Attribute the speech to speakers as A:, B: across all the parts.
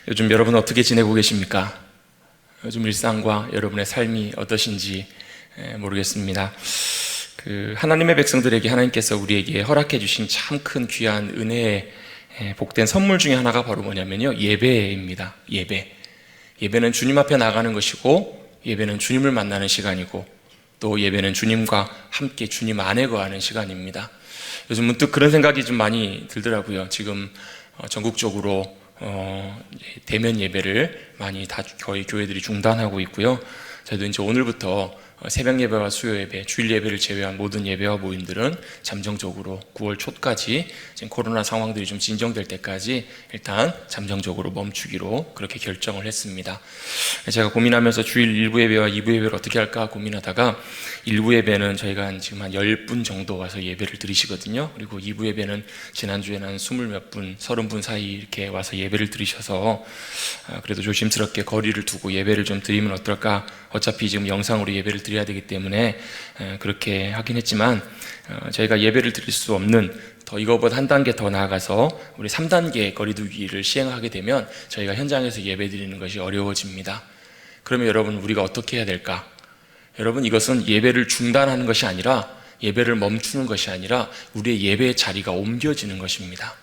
A: 요즘 여러분 어떻게 지내고 계십니까? 요즘 일상과 여러분의 삶이 어떠신지 모르겠습니다. 하나님의 백성들에게 하나님께서 우리에게 허락해 주신 참 큰 귀한 은혜의 복된 선물 중에 하나가 바로 뭐냐면요, 예배입니다. 예배는 주님 앞에 나가는 것이고, 예배는 주님을 만나는 시간이고, 또 예배는 주님과 함께 주님 안에 거하는 시간입니다. 요즘 문득 그런 생각이 좀 많이 들더라고요. 지금 전국적으로 대면 예배를 많이 거의 교회들이 중단하고 있고요. 저희도 이제 오늘부터 새벽 예배와 수요 예배, 주일 예배를 제외한 모든 예배와 모임들은 잠정적으로 9월 초까지 지금 코로나 상황들이 좀 진정될 때까지 일단 잠정적으로 멈추기로 그렇게 결정을 했습니다. 제가 고민하면서 주일 1부 예배와 2부 예배를 어떻게 할까 고민하다가 1부 예배는 저희가 지금 한 10분 정도 와서 예배를 드리시거든요. 그리고 2부 예배는 지난주에는 한 20몇 분, 30분 사이 이렇게 와서 예배를 드리셔서 그래도 조심스럽게 거리를 두고 예배를 좀 드리면 어떨까. 어차피 지금 영상으로 예배를 드려야 되기 때문에 그렇게 하긴 했지만 저희가 예배를 드릴 수 없는 더 이거보다 한 단계 더 나아가서 우리 3단계 거리두기를 시행하게 되면 저희가 현장에서 예배 드리는 것이 어려워집니다. 그러면 여러분, 우리가 어떻게 해야 될까? 여러분, 이것은 예배를 중단하는 것이 아니라, 예배를 멈추는 것이 아니라 우리의 예배의 자리가 옮겨지는 것입니다.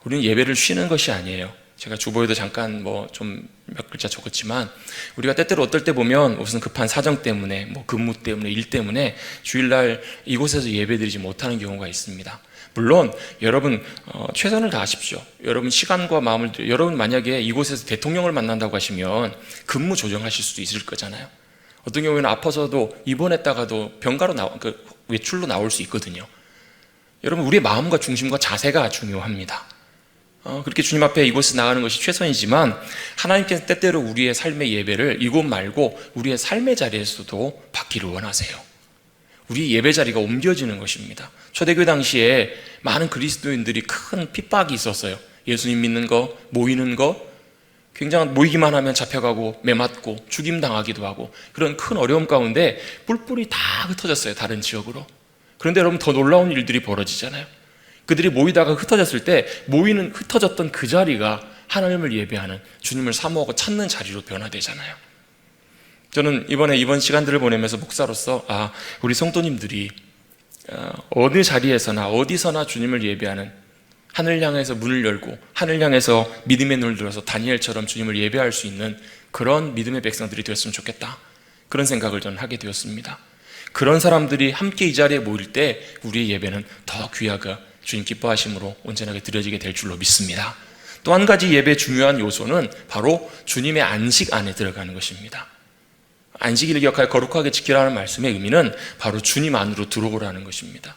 A: 우리는 예배를 쉬는 것이 아니에요. 제가 주보에도 잠깐 좀 몇 글자 적었지만, 우리가 때때로 어떨 때 보면 무슨 급한 사정 때문에, 근무 때문에, 일 때문에 주일날 이곳에서 예배드리지 못하는 경우가 있습니다. 물론 여러분 최선을 다하십시오. 여러분 시간과 마음을 여러분 만약에 이곳에서 대통령을 만난다고 하시면 근무 조정하실 수도 있을 거잖아요. 어떤 경우에는 아파서도 입원했다가도 병가로 외출로 나올 수 있거든요. 여러분, 우리의 마음과 중심과 자세가 중요합니다. 그렇게 주님 앞에 이곳에 나가는 것이 최선이지만, 하나님께서 때때로 우리의 삶의 예배를 이곳 말고 우리의 삶의 자리에서도 받기를 원하세요. 우리 예배 자리가 옮겨지는 것입니다. 초대교회 당시에 많은 그리스도인들이 큰 핍박이 있었어요. 예수님 믿는 거, 모이는 거, 굉장한, 모이기만 하면 잡혀가고 매맞고 죽임당하기도 하고, 그런 큰 어려움 가운데 뿔뿔이 다 흩어졌어요, 다른 지역으로. 그런데 여러분, 더 놀라운 일들이 벌어지잖아요. 그들이 모이다가 흩어졌을 때 흩어졌던 그 자리가 하나님을 예배하는, 주님을 사모하고 찾는 자리로 변화되잖아요. 저는 이번 시간들을 보내면서 목사로서 우리 성도님들이 어느 자리에서나 어디서나 주님을 예배하는, 하늘 향해서 문을 열고 하늘 향해서 믿음의 눈을 들어서 다니엘처럼 주님을 예배할 수 있는 그런 믿음의 백성들이 되었으면 좋겠다, 그런 생각을 저는 하게 되었습니다. 그런 사람들이 함께 이 자리에 모일 때 우리의 예배는 더 귀하고 주님 기뻐하심으로 온전하게 드려지게 될 줄로 믿습니다. 또 한 가지 예배의 중요한 요소는 바로 주님의 안식 안에 들어가는 것입니다. 안식일을 기억하여 거룩하게 지키라는 말씀의 의미는 바로 주님 안으로 들어오라는 것입니다.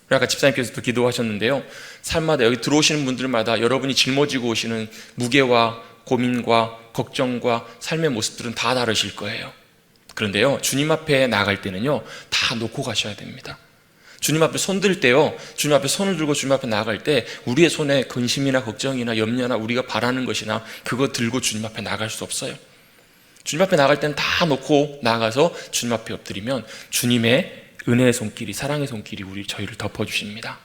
A: 아까 집사님께서도 기도하셨는데요, 삶마다 여기 들어오시는 분들마다 여러분이 짊어지고 오시는 무게와 고민과 걱정과 삶의 모습들은 다 다르실 거예요. 그런데요, 주님 앞에 나갈 때는요, 다 놓고 가셔야 됩니다. 주님 앞에 손 들 때요, 주님 앞에 손을 들고 주님 앞에 나갈 때 우리의 손에 근심이나 걱정이나 염려나 우리가 바라는 것이나 그거 들고 주님 앞에 나갈 수 없어요. 주님 앞에 나갈 때는 다 놓고 나가서 주님 앞에 엎드리면 주님의 은혜의 손길이, 사랑의 손길이 저희를 덮어주십니다.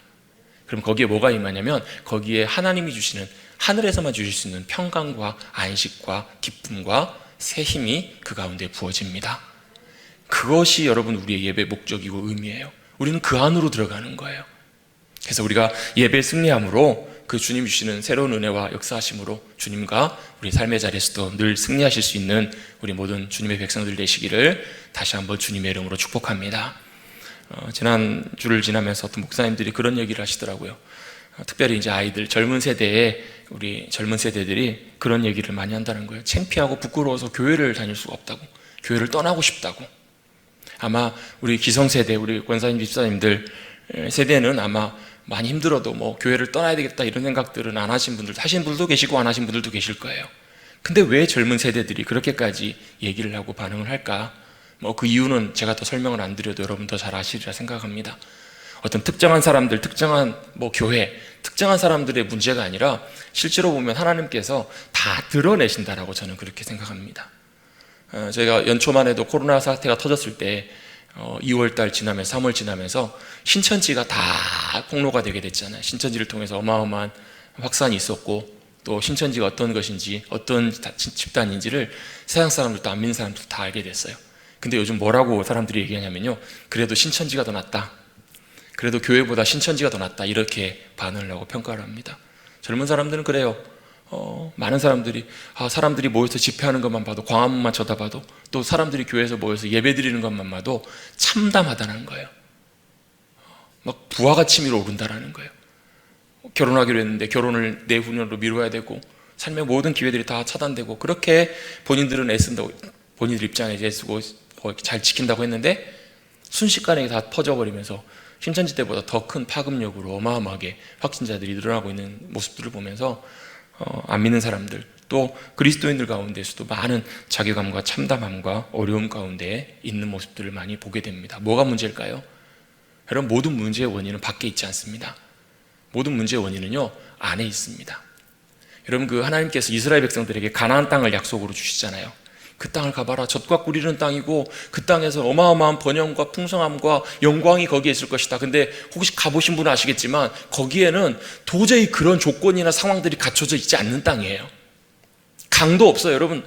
A: 그럼 거기에 뭐가 임하냐면, 거기에 하나님이 주시는, 하늘에서만 주실 수 있는 평강과 안식과 기쁨과 새 힘이 그 가운데 부어집니다. 그것이 여러분 우리의 예배 목적이고 의미예요. 우리는 그 안으로 들어가는 거예요. 그래서 우리가 예배 승리함으로 그 주님 주시는 새로운 은혜와 역사하심으로 주님과 우리 삶의 자리에서도 늘 승리하실 수 있는 우리 모든 주님의 백성들 되시기를 다시 한번 주님의 이름으로 축복합니다. 지난 주를 지나면서 어떤 목사님들이 그런 얘기를 하시더라고요. 특별히 이제 젊은 세대에, 우리 젊은 세대들이 그런 얘기를 많이 한다는 거예요. 창피하고 부끄러워서 교회를 다닐 수가 없다고, 교회를 떠나고 싶다고. 아마 우리 기성세대, 우리 권사님, 집사님들 세대는 아마 많이 힘들어도 교회를 떠나야 되겠다 이런 생각들은 안 하신 분들, 하신 분들도 계시고 안 하신 분들도 계실 거예요. 근데 왜 젊은 세대들이 그렇게까지 얘기를 하고 반응을 할까? 그 이유는 제가 더 설명을 안 드려도 여러분 더 잘 아시리라 생각합니다. 어떤 특정한 사람들, 특정한 교회, 특정한 사람들의 문제가 아니라 실제로 보면 하나님께서 다 드러내신다라고 저는 그렇게 생각합니다. 저희가 연초만 해도 코로나 사태가 터졌을 때 2월달 지나면서 3월 지나면서 신천지가 다 폭로가 되게 됐잖아요. 신천지를 통해서 어마어마한 확산이 있었고, 또 신천지가 어떤 것인지, 어떤 집단인지를 세상 사람들도 안 믿는 사람들도 다 알게 됐어요. 근데 요즘 뭐라고 사람들이 얘기하냐면요, 그래도 신천지가 더 낫다, 그래도 교회보다 신천지가 더 낫다, 이렇게 반응을 하고 평가를 합니다. 젊은 사람들은 그래요. 많은 사람들이 사람들이 모여서 집회하는 것만 봐도, 광화문만 쳐다봐도, 또 사람들이 교회에서 모여서 예배 드리는 것만 봐도 참담하다는 거예요. 막 부하가 치밀어 오른다라는 거예요. 결혼하기로 했는데 결혼을 내후년으로 미뤄야 되고, 삶의 모든 기회들이 다 차단되고, 그렇게 본인들은 애쓴다고, 본인들 입장에 애쓰고 잘 지킨다고 했는데 순식간에 다 퍼져버리면서 신천지 때보다 더 큰 파급력으로 어마어마하게 확진자들이 늘어나고 있는 모습들을 보면서 안 믿는 사람들, 또 그리스도인들 가운데서도 많은 자괴감과 참담함과 어려움 가운데 있는 모습들을 많이 보게 됩니다. 뭐가 문제일까요? 여러분, 모든 문제의 원인은 밖에 있지 않습니다. 모든 문제의 원인은요, 안에 있습니다. 여러분, 하나님께서 이스라엘 백성들에게 가나안 땅을 약속으로 주시잖아요. 그 땅을 가봐라, 젖과 꿀 흐르는 땅이고 그 땅에서 어마어마한 번영과 풍성함과 영광이 거기에 있을 것이다. 근데 혹시 가보신 분은 아시겠지만 거기에는 도저히 그런 조건이나 상황들이 갖춰져 있지 않는 땅이에요. 강도 없어요. 여러분,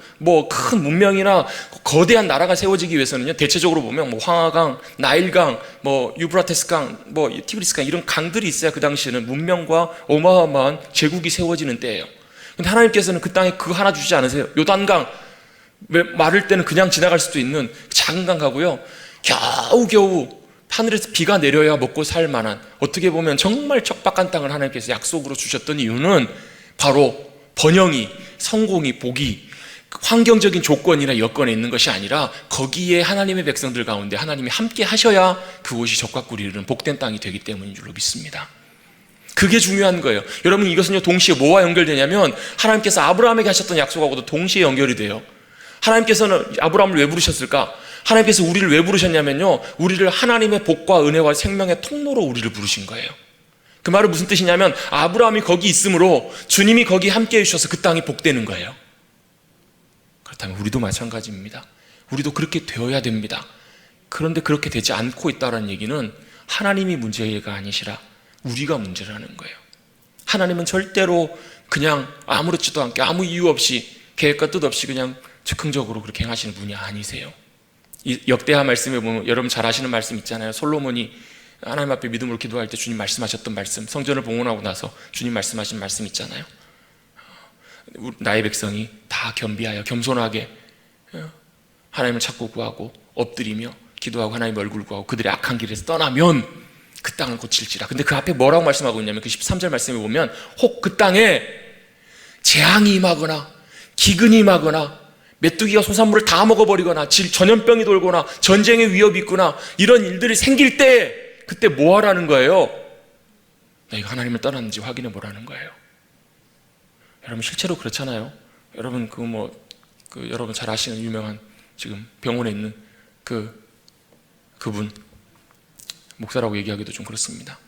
A: 큰 문명이나 거대한 나라가 세워지기 위해서는요, 대체적으로 보면 황하강, 나일강, 유브라테스강, 티그리스강, 이런 강들이 있어야 그 당시에는 문명과 어마어마한 제국이 세워지는 때예요. 근데 하나님께서는 그 땅에 그거 하나 주시지 않으세요. 요단강 마를 때는 그냥 지나갈 수도 있는 작은 강 가고요, 겨우겨우 하늘에서 비가 내려야 먹고 살 만한, 어떻게 보면 정말 척박한 땅을 하나님께서 약속으로 주셨던 이유는 바로 번영이, 성공이, 복이 환경적인 조건이나 여건에 있는 것이 아니라 거기에 하나님의 백성들 가운데 하나님이 함께 하셔야 그곳이 젖과 꿀이 흐르는 복된 땅이 되기 때문인 줄로 믿습니다. 그게 중요한 거예요. 여러분, 이것은요, 동시에 뭐와 연결되냐면 하나님께서 아브라함에게 하셨던 약속하고도 동시에 연결이 돼요. 하나님께서는 아브라함을 왜 부르셨을까? 하나님께서 우리를 왜 부르셨냐면요, 우리를 하나님의 복과 은혜와 생명의 통로로 우리를 부르신 거예요. 그 말은 무슨 뜻이냐면 아브라함이 거기 있으므로 주님이 거기 함께 해주셔서 그 땅이 복되는 거예요. 그렇다면 우리도 마찬가지입니다. 우리도 그렇게 되어야 됩니다. 그런데 그렇게 되지 않고 있다는 얘기는 하나님이 문제가 아니시라 우리가 문제라는 거예요. 하나님은 절대로 그냥 아무렇지도 않게 아무 이유 없이 계획과 뜻 없이 그냥 즉흥적으로 그렇게 행하시는 분이 아니세요. 이 역대하 말씀에 보면 여러분 잘 아시는 말씀 있잖아요. 솔로몬이 하나님 앞에 믿음으로 기도할 때 주님 말씀하셨던 말씀, 성전을 봉헌하고 나서 주님 말씀하신 말씀 있잖아요. 나의 백성이 다 겸비하여 겸손하게 하나님을 찾고 구하고 엎드리며 기도하고 하나님 얼굴 구하고 그들의 악한 길에서 떠나면 그 땅을 고칠지라. 근데 그 앞에 뭐라고 말씀하고 있냐면 그 13절 말씀에 보면 혹 그 땅에 재앙이 임하거나 기근이 임하거나 메뚜기가 소산물을 다 먹어버리거나 전염병이 돌거나 전쟁의 위협이 있거나 이런 일들이 생길 때 그때 뭐 하라는 거예요? 내가 하나님을 떠났는지 확인해 보라는 거예요. 여러분, 실제로 그렇잖아요. 여러분, 여러분 잘 아시는 유명한 지금 병원에 있는 그분, 목사라고 얘기하기도 좀 그렇습니다.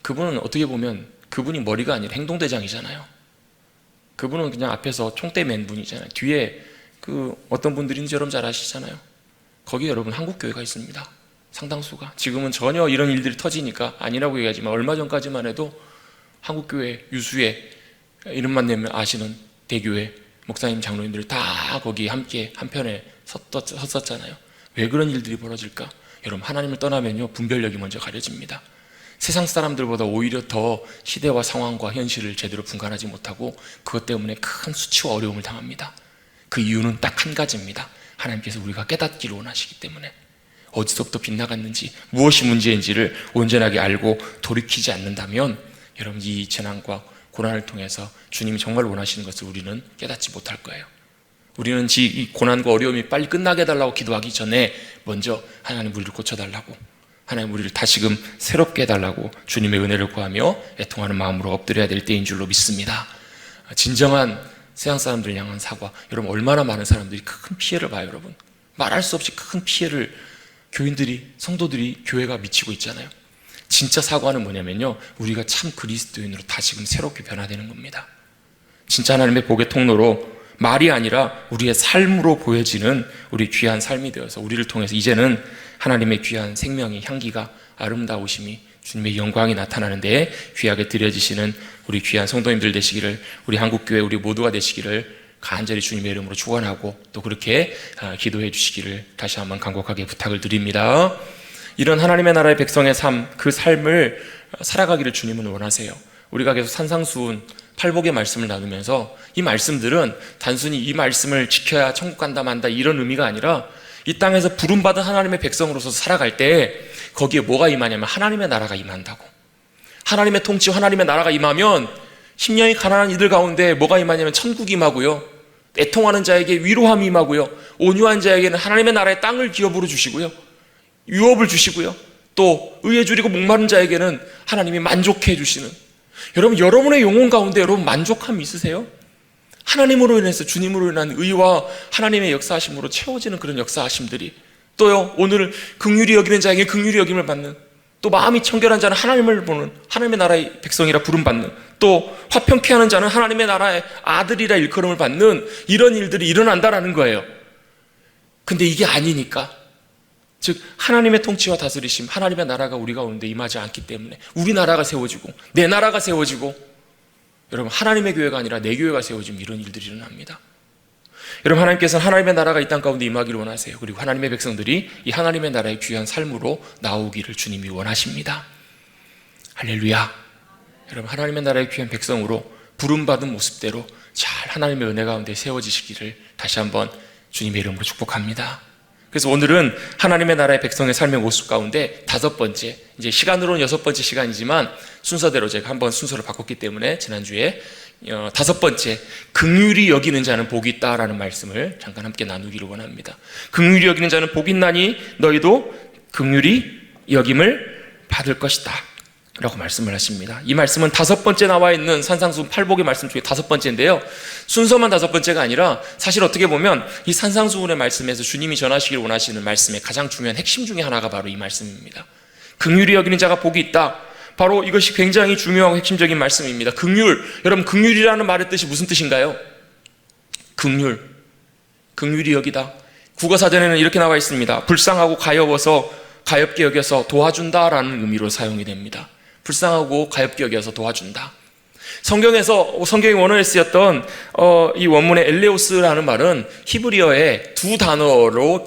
A: 그분은 어떻게 보면 그분이 머리가 아니라 행동대장이잖아요. 그분은 그냥 앞에서 총대 맨 분이잖아요. 뒤에 어떤 분들인지 여러분 잘 아시잖아요. 거기에 여러분 한국교회가 있습니다. 상당수가. 지금은 전혀 이런 일들이 터지니까 아니라고 얘기하지만 얼마 전까지만 해도 한국교회 유수의 이름만 내면 아시는 대교회 목사님, 장로님들 다 거기 함께 한편에 섰었잖아요. 왜 그런 일들이 벌어질까? 여러분, 하나님을 떠나면요, 분별력이 먼저 가려집니다. 세상 사람들보다 오히려 더 시대와 상황과 현실을 제대로 분간하지 못하고 그것 때문에 큰 수치와 어려움을 당합니다. 그 이유는 딱 한 가지입니다. 하나님께서 우리가 깨닫기를 원하시기 때문에 어디서부터 빗나갔는지 무엇이 문제인지를 온전하게 알고 돌이키지 않는다면 여러분, 이 재난과 고난을 통해서 주님이 정말 원하시는 것을 우리는 깨닫지 못할 거예요. 우리는 이 고난과 어려움이 빨리 끝나게 해달라고 기도하기 전에 먼저 하나님 우리를 고쳐달라고, 하나님 우리를 다시금 새롭게 해달라고 주님의 은혜를 구하며 애통하는 마음으로 엎드려야 될 때인 줄로 믿습니다. 진정한 세상 사람들을 향한 사과. 여러분, 얼마나 많은 사람들이 큰 피해를 봐요. 여러분, 말할 수 없이 큰 피해를 교인들이, 성도들이, 교회가 미치고 있잖아요. 진짜 사과는 뭐냐면요, 우리가 참 그리스도인으로 다시금 새롭게 변화되는 겁니다. 진짜 하나님의 복의 통로로 말이 아니라 우리의 삶으로 보여지는 우리 귀한 삶이 되어서 우리를 통해서 이제는 하나님의 귀한 생명의 향기가, 아름다우심이 주님의 영광이 나타나는 데 귀하게 드려지시는 우리 귀한 성도님들 되시기를, 우리 한국교회 우리 모두가 되시기를 간절히 주님의 이름으로 축원하고 또 그렇게 기도해 주시기를 다시 한번 간곡하게 부탁을 드립니다. 이런 하나님의 나라의 백성의 삶, 그 삶을 살아가기를 주님은 원하세요. 우리가 계속 산상수훈 팔복의 말씀을 나누면서 이 말씀들은 단순히 이 말씀을 지켜야 천국 간다 만다 이런 의미가 아니라 이 땅에서 부름받은 하나님의 백성으로서 살아갈 때 거기에 뭐가 임하냐면 하나님의 나라가 임한다고. 하나님의 통치, 하나님의 나라가 임하면 심령이 가난한 이들 가운데 뭐가 임하냐면 천국이 임하고요, 애통하는 자에게 위로함이 임하고요, 온유한 자에게는 하나님의 나라의 땅을 기업으로 주시고요, 유업을 주시고요, 또 의에 줄이고 목마른 자에게는 하나님이 만족해 주시는, 여러분 여러분의 영혼 가운데 여러분 만족함이 있으세요? 하나님으로 인해서 주님으로 인한 의와 하나님의 역사하심으로 채워지는 그런 역사하심들이, 또요 오늘 긍휼히 여기는 자에게 긍휼히 여김을 받는, 또 마음이 청결한 자는 하나님을 보는 하나님의 나라의 백성이라 부름받는, 또 화평케 하는 자는 하나님의 나라의 아들이라 일컬음을 받는 이런 일들이 일어난다라는 거예요. 근데 이게 아니니까, 즉 하나님의 통치와 다스리심, 하나님의 나라가 우리 가운데 임하지 않기 때문에 우리 나라가 세워지고 내 나라가 세워지고, 여러분 하나님의 교회가 아니라 내 교회가 세워지면 이런 일들이 일어납니다. 여러분 하나님께서는 하나님의 나라가 이 땅 가운데 임하기를 원하세요. 그리고 하나님의 백성들이 이 하나님의 나라의 귀한 삶으로 나오기를 주님이 원하십니다. 할렐루야. 여러분 하나님의 나라의 귀한 백성으로 부름받은 모습대로 잘 하나님의 은혜 가운데 세워지시기를 다시 한번 주님의 이름으로 축복합니다. 그래서 오늘은 하나님의 나라의 백성의 삶의 모습 가운데 5번째, 이제 시간으로는 6번째 시간이지만 순서대로 제가 한번 순서를 바꿨기 때문에 지난주에 5번째, 긍휼히 여기는 자는 복이 있다라는 말씀을 잠깐 함께 나누기를 원합니다. 긍휼히 여기는 자는 복이 있나니 너희도 긍휼히 여김을 받을 것이다 라고 말씀을 하십니다. 이 말씀은 5번째 나와 있는 산상수훈 팔복의 말씀 중에 5번째인데요, 순서만 5번째가 아니라 사실 어떻게 보면 이 산상수훈의 말씀에서 주님이 전하시길 원하시는 말씀의 가장 중요한 핵심 중에 하나가 바로 이 말씀입니다. 긍휼히 여기는 자가 복이 있다, 바로 이것이 굉장히 중요하고 핵심적인 말씀입니다. 긍휼, 여러분 긍휼이라는 말의 뜻이 무슨 뜻인가요? 긍휼, 긍휼히 여기다. 국어사전에는 이렇게 나와 있습니다. 불쌍하고 가엽게 여겨서 도와준다라는 의미로 사용이 됩니다. 불쌍하고 가엽게 여겨서 도와준다. 성경의 원어에 쓰였던 이 원문의 엘레오스라는 말은 히브리어의 두 단어로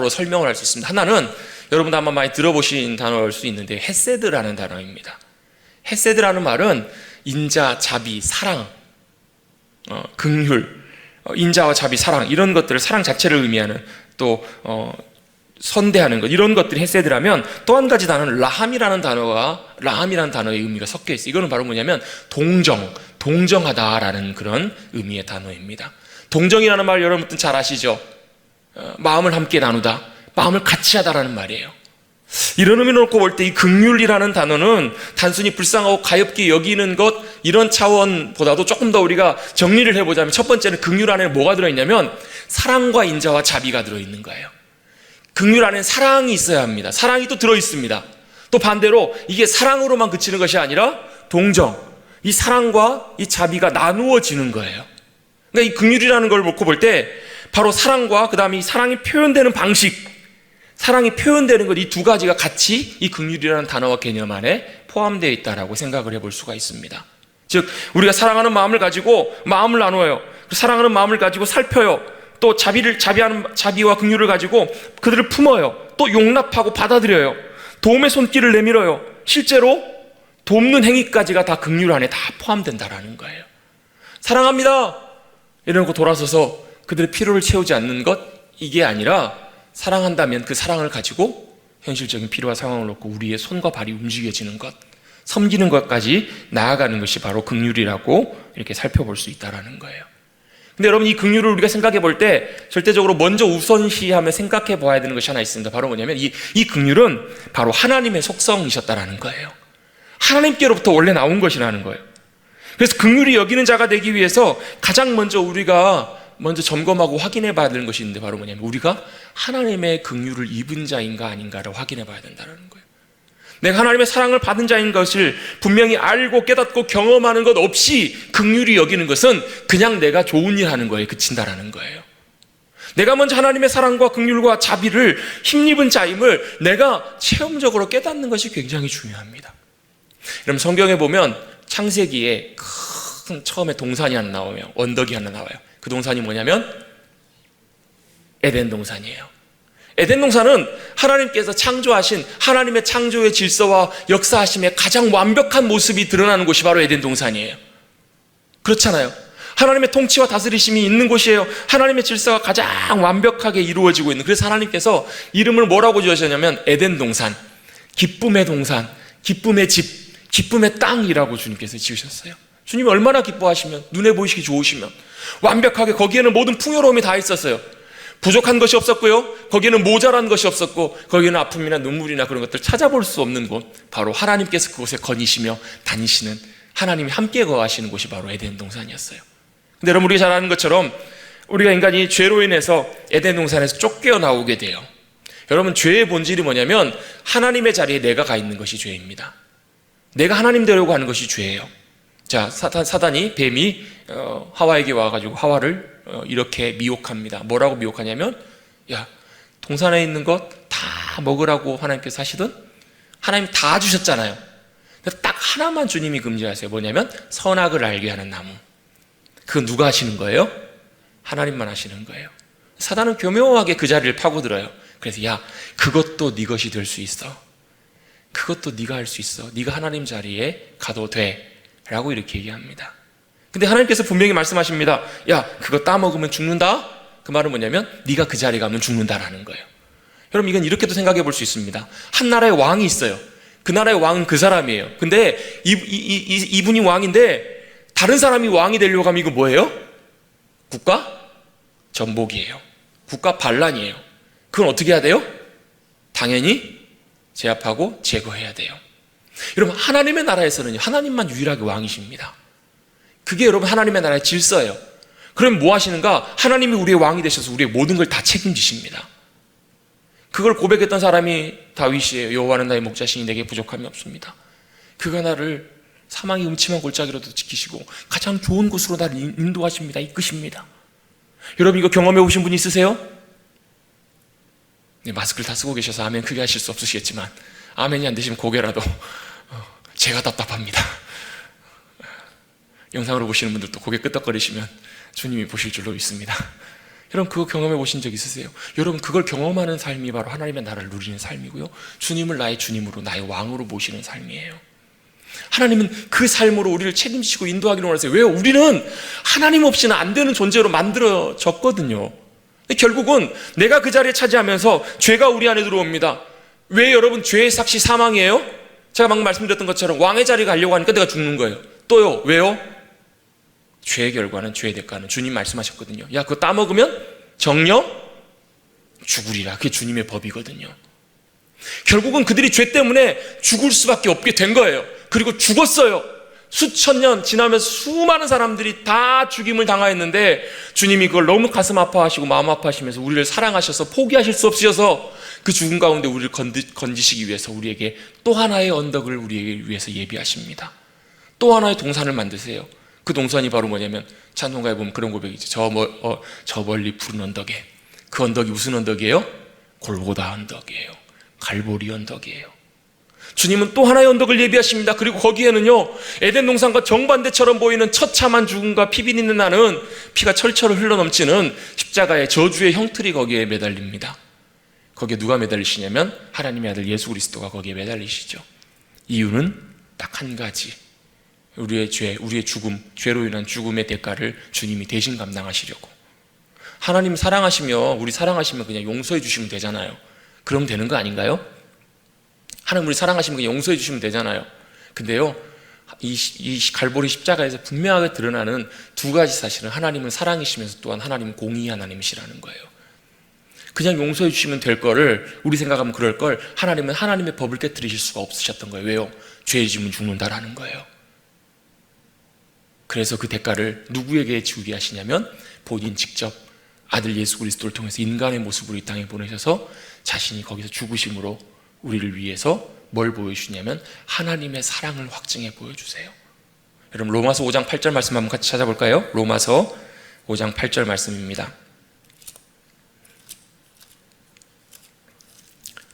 A: 설명을 할 수 있습니다. 하나는 여러분도 아마 많이 들어보신 단어일 수 있는데 헤세드라는 단어입니다. 헤세드라는 말은 인자, 자비, 사랑, 긍휼, 인자와 자비, 사랑, 이런 것들을, 사랑 자체를 의미하는, 또 선대하는 것, 이런 것들이 헤세드라면, 또 한 가지 단어는 라함이라는 단어의 의미가 섞여 있어요. 이거는 바로 뭐냐면 동정하다라는 그런 의미의 단어입니다. 동정이라는 말 여러분들 잘 아시죠? 마음을 함께 나누다, 마음을 같이 하다라는 말이에요. 이런 의미로 놓고 볼 때 이 긍휼이라는 단어는 단순히 불쌍하고 가엽게 여기는 것, 이런 차원보다도 조금 더 우리가 정리를 해보자면, 첫 번째는 긍휼 안에 뭐가 들어있냐면 사랑과 인자와 자비가 들어있는 거예요. 긍휼 안에 사랑이 있어야 합니다. 사랑이 또 들어있습니다. 또 반대로 이게 사랑으로만 그치는 것이 아니라 동정, 이 사랑과 이 자비가 나누어지는 거예요. 그러니까 이 긍휼이라는 걸 놓고 볼 때 바로 사랑과 그 다음에 이 사랑이 표현되는 방식, 사랑이 표현되는 것, 이 두 가지가 같이 이 긍휼이라는 단어와 개념 안에 포함되어 있다라고 생각을 해볼 수가 있습니다. 즉 우리가 사랑하는 마음을 가지고 마음을 나누어요. 사랑하는 마음을 가지고 살펴요. 또 자비와 긍휼을 가지고 그들을 품어요. 또 용납하고 받아들여요. 도움의 손길을 내밀어요. 실제로 돕는 행위까지가 다 긍휼 안에 다 포함된다라는 거예요. 사랑합니다 이러고 돌아서서 그들의 필요를 채우지 않는 것, 이게 아니라 사랑한다면 그 사랑을 가지고 현실적인 필요와 상황을 놓고 우리의 손과 발이 움직여지는 것, 섬기는 것까지 나아가는 것이 바로 긍휼이라고 이렇게 살펴볼 수 있다는 거예요. 근데 여러분, 이 긍휼을 우리가 생각해 볼 때 절대적으로 먼저 우선시하며 생각해 봐야 되는 것이 하나 있습니다. 바로 뭐냐면 이 긍휼은 바로 하나님의 속성이셨다라는 거예요. 하나님께로부터 원래 나온 것이라는 거예요. 그래서 긍휼히 여기는 자가 되기 위해서 가장 먼저 우리가 점검하고 확인해 봐야 되는 것이 있는데, 바로 뭐냐면 우리가 하나님의 긍휼을 입은 자인가 아닌가를 확인해 봐야 된다는 거예요. 내가 하나님의 사랑을 받은 자인 것을 분명히 알고 깨닫고 경험하는 것 없이 긍휼히 여기는 것은 그냥 내가 좋은 일 하는 거에 그친다라는 거예요. 내가 먼저 하나님의 사랑과 긍휼과 자비를 힘입은 자임을 내가 체험적으로 깨닫는 것이 굉장히 중요합니다. 여러분 성경에 보면 창세기에 큰 처음에 동산이 하나 나오며 언덕이 하나 나와요. 그 동산이 뭐냐면 에덴 동산이에요. 에덴 동산은 하나님께서 창조하신 하나님의 창조의 질서와 역사하심의 가장 완벽한 모습이 드러나는 곳이 바로 에덴 동산이에요. 그렇잖아요. 하나님의 통치와 다스리심이 있는 곳이에요. 하나님의 질서가 가장 완벽하게 이루어지고 있는, 그래서 하나님께서 이름을 뭐라고 지으셨냐면 에덴 동산, 기쁨의 동산, 기쁨의 집, 기쁨의 땅이라고 주님께서 지으셨어요. 주님이 얼마나 기뻐하시면, 눈에 보이시기 좋으시면 완벽하게 거기에는 모든 풍요로움이 다 있었어요. 부족한 것이 없었고요, 거기에는 모자란 것이 없었고, 거기에는 아픔이나 눈물이나 그런 것들 찾아볼 수 없는 곳, 바로 하나님께서 그곳에 거니시며 다니시는, 하나님이 함께 거하시는 곳이 바로 에덴 동산이었어요. 근데 여러분, 우리가 잘 아는 것처럼 우리가 인간이 죄로 인해서 에덴 동산에서 쫓겨 나오게 돼요. 여러분, 죄의 본질이 뭐냐면 하나님의 자리에 내가 가 있는 것이 죄입니다. 내가 하나님 되려고 하는 것이 죄예요. 자, 사단이, 뱀이 하와에게 와가지고 하와를 이렇게 미혹합니다. 뭐라고 미혹하냐면, 야, 동산에 있는 것 다 먹으라고 하나님께서 하시던, 하나님 다 주셨잖아요. 딱 하나만 주님이 금지하세요. 뭐냐면 선악을 알게 하는 나무. 그건 누가 하시는 거예요? 하나님만 하시는 거예요. 사단은 교묘하게 그 자리를 파고들어요. 그래서 야, 그것도 네 것이 될 수 있어. 그것도 네가 할 수 있어. 네가 하나님 자리에 가도 돼 라고 이렇게 얘기합니다. 근데 하나님께서 분명히 말씀하십니다. 야, 그거 따먹으면 죽는다? 그 말은 뭐냐면 네가 그 자리에 가면 죽는다라는 거예요. 여러분, 이건 이렇게도 생각해 볼 수 있습니다. 한 나라의 왕이 있어요. 그 나라의 왕은 그 사람이에요. 근데 이분이 왕인데 다른 사람이 왕이 되려고 하면 이거 뭐예요? 국가 전복이에요. 국가 반란이에요. 그건 어떻게 해야 돼요? 당연히 제압하고 제거해야 돼요. 여러분, 하나님의 나라에서는 하나님만 유일하게 왕이십니다. 그게 여러분 하나님의 나라의 질서예요. 그럼 뭐 하시는가? 하나님이 우리의 왕이 되셔서 우리의 모든 걸 다 책임지십니다. 그걸 고백했던 사람이 다윗이에요. 여호와는 나의 목자시니 내게 부족함이 없습니다. 그가 나를 사망의 음침한 골짜기로도 지키시고 가장 좋은 곳으로 나를 인도하십니다. 이끄십니다. 여러분, 이거 경험해 보신 분 있으세요? 네, 마스크를 다 쓰고 계셔서 아멘 크게 하실 수 없으시겠지만, 아멘이 안 되시면 고개라도 제가 답답합니다. 영상으로 보시는 분들도 고개 끄덕거리시면 주님이 보실 줄로 믿습니다. 여러분, 그거 경험해 보신 적 있으세요? 여러분, 그걸 경험하는 삶이 바로 하나님의 나라를 누리는 삶이고요, 주님을 나의 주님으로, 나의 왕으로 모시는 삶이에요. 하나님은 그 삶으로 우리를 책임지시고 인도하기를 원하세요. 왜요? 우리는 하나님 없이는 안 되는 존재로 만들어졌거든요. 결국은 내가 그 자리에 차지하면서 죄가 우리 안에 들어옵니다. 왜 여러분, 죄의 삭시 사망이에요? 제가 방금 말씀드렸던 것처럼 왕의 자리에 가려고 하니까 내가 죽는 거예요. 또요, 왜요? 죄의 결과는, 죄의 대가는 주님 말씀하셨거든요. 야, 그거 따먹으면 정녕 죽으리라. 그게 주님의 법이거든요. 결국은 그들이 죄 때문에 죽을 수밖에 없게 된 거예요. 그리고 죽었어요. 수천 년 지나면서 수많은 사람들이 다 죽임을 당하였는데 주님이 그걸 너무 가슴 아파하시고 마음 아파하시면서 우리를 사랑하셔서 포기하실 수 없으셔서 그 죽음 가운데 우리를 건지시기 위해서 우리에게 또 하나의 언덕을 우리에게 위해서 예비하십니다. 또 하나의 동산을 만드세요. 그 동산이 바로 뭐냐면 찬송가에 보면 그런 고백이죠. 저 멀리 푸른 언덕에. 그 언덕이 무슨 언덕이에요? 골고다 언덕이에요. 갈보리 언덕이에요. 주님은 또 하나의 언덕을 예비하십니다. 그리고 거기에는요, 에덴 동산과 정반대처럼 보이는 처참한 죽음과 피비린내 나는, 피가 철철 흘러넘치는 십자가의 저주의 형틀이 거기에 매달립니다. 거기에 누가 매달리시냐면 하나님의 아들 예수 그리스도가 거기에 매달리시죠. 이유는 딱 한 가지. 우리의 죄, 우리의 죽음, 죄로 인한 죽음의 대가를 주님이 대신 감당하시려고. 하나님 사랑하시며, 우리 사랑하시면 그냥 용서해 주시면 되잖아요. 그럼 되는 거 아닌가요? 하나님 우리 사랑하시면 그냥 용서해 주시면 되잖아요. 근데요, 이 갈보리 십자가에서 분명하게 드러나는 두 가지 사실은, 하나님은 사랑이시면서 또한 하나님은 공의 하나님이시라는 거예요. 그냥 용서해 주시면 될 거를, 우리 생각하면 그럴 걸, 하나님은 하나님의 법을 깨뜨리실 수가 없으셨던 거예요. 왜요? 죄의 짐은 죽는다라는 거예요. 그래서 그 대가를 누구에게 지우게 하시냐면 본인 직접 아들 예수 그리스도를 통해서 인간의 모습으로 이 땅에 보내셔서 자신이 거기서 죽으심으로 우리를 위해서 뭘 보여주시냐면 하나님의 사랑을 확증해 보여주세요. 여러분, 로마서 5장 8절 말씀 한번 같이 찾아볼까요? 로마서 5장 8절 말씀입니다.